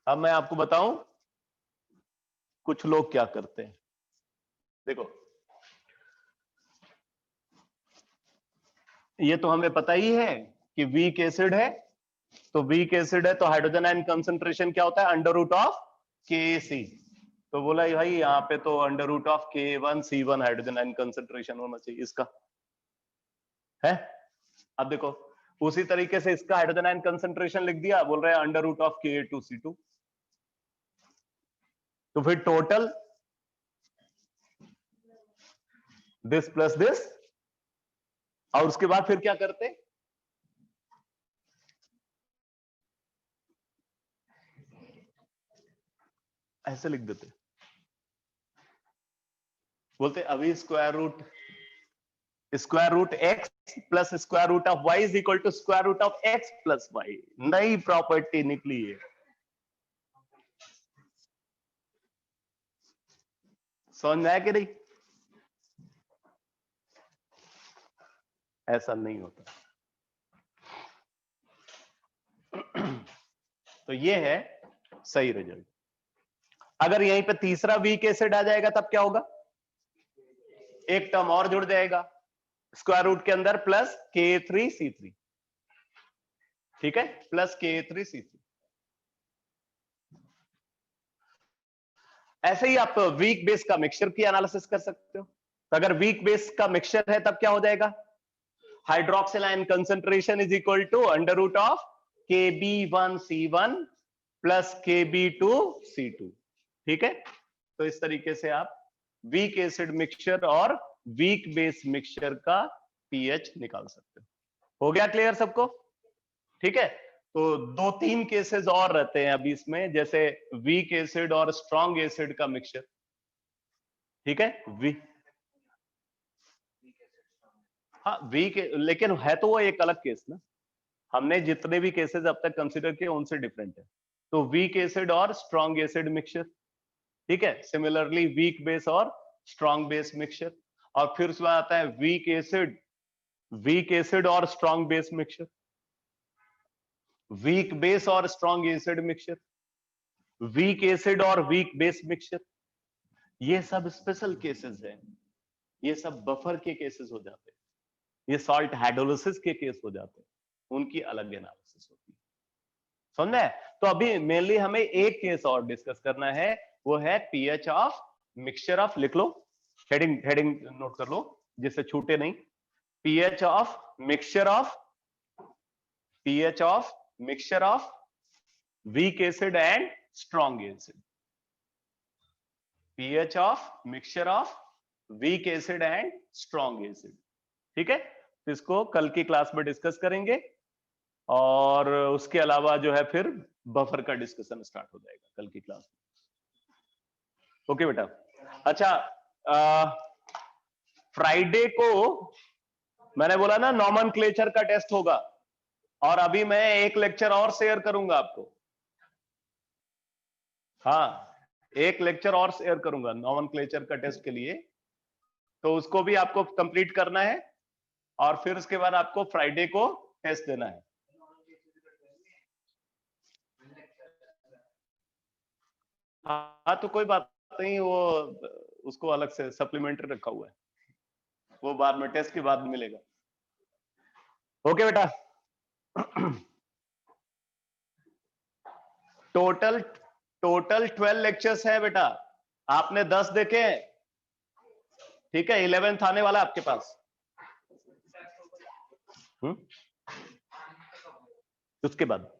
अब मैं आपको बताऊं कुछ लोग क्या करते हैं। देखो ये तो हमें पता ही है कि वीक एसिड है, तो वीक एसिड है तो हाइड्रोजन आयन कंसंट्रेशन क्या होता है, अंडर रूट ऑफ KC। तो बोला भाई यहाँ पे तो under root of K1 C1 hydrogen ion concentration होना चाहिए इसका, है? अब देखो उसी तरीके से इसका हाइड्रोजन आयन कंसंट्रेशन लिख दिया, बोल रहे हैं under root of Ka2 C2। तो फिर टोटल दिस प्लस दिस, और उसके बाद फिर क्या करते, ऐसे लिख देते, बोलते अभी square root x plus square root of y is equal to square root of x plus y। नई प्रॉपर्टी निकली है, समझ में आया कि नहीं? ऐसा नहीं होता। तो ये है सही रिजल्ट। अगर यहीं पे तीसरा वीक एसिड आ जाएगा तब क्या होगा, एक टर्म और जुड़ जाएगा स्क्वायर रूट के अंदर, प्लस K3 C3। ठीक है, प्लस K3 C3। ऐसे ही आप वीक बेस का मिक्सचर की एनालिसिस कर सकते हो। तो अगर वीक बेस का मिक्सचर है तब क्या हो जाएगा, hydroxyl ion concentration is equal to under root of Kb1C1 plus Kb2C2। ठीक है, तो इस तरीके से आप वीक एसिड मिक्सचर और वीक बेस मिक्सचर का पीएच निकाल सकते हो गया क्लियर सबको? ठीक है, तो 2-3 केसेस और रहते हैं अभी इसमें, जैसे वीक एसिड और स्ट्रॉन्ग एसिड का मिक्सचर। ठीक है, हाँ वीक, लेकिन है तो वो एक अलग केस ना, हमने जितने भी केसेस अब तक कंसीडर किए उनसे डिफरेंट है। तो वीक एसिड और स्ट्रॉन्ग एसिड मिक्सचर, ठीक है, सिमिलरली वीक बेस और स्ट्रॉन्ग बेस मिक्सचर, और फिर उसमें आता है वीक एसिड और strong base mixture, weak base और strong acid mixture, weak acid और वीक बेस मिक्सचर। ये सब स्पेशल केसेस हैं, ये सब बफर के केसेस हो जाते हैं, ये सॉल्ट हाइड्रोलिसिस के केस हो जाते हैं, उनकी अलग एनालिसिस होती है। समझ में? तो अभी मेनली हमें एक केस और डिस्कस करना है, वो है पीएच ऑफ मिक्सचर ऑफ, लिख लो, हेडिंग नोट कर लो जिससे छूटे नहीं, pH of mixture of weak acid and strong acid, pH of mixture of weak acid and strong acid। ठीक है, तो इसको कल की क्लास में डिस्कस करेंगे, और उसके अलावा जो है फिर बफर का डिस्कशन स्टार्ट हो जाएगा कल की क्लास में। ओके बेटा, अच्छा फ्राइडे को मैंने बोला ना नॉमेनक्लेचर का टेस्ट होगा, और अभी मैं एक लेक्चर और शेयर करूंगा आपको, हाँ एक लेक्चर और शेयर करूंगा नॉमेनक्लेचर का टेस्ट के लिए, तो उसको भी आपको कंप्लीट करना है, और फिर उसके बाद आपको फ्राइडे को टेस्ट देना है। हाँ तो कोई बात नहीं, वो उसको अलग से सप्लीमेंट्री रखा हुआ है, वो बाद में टेस्ट के बाद मिलेगा। ओके बेटा, टोटल 12 लेक्चर्स है बेटा, आपने 10 देखे हैं, ठीक है, 11th आने वाला आपके पास। उसके बाद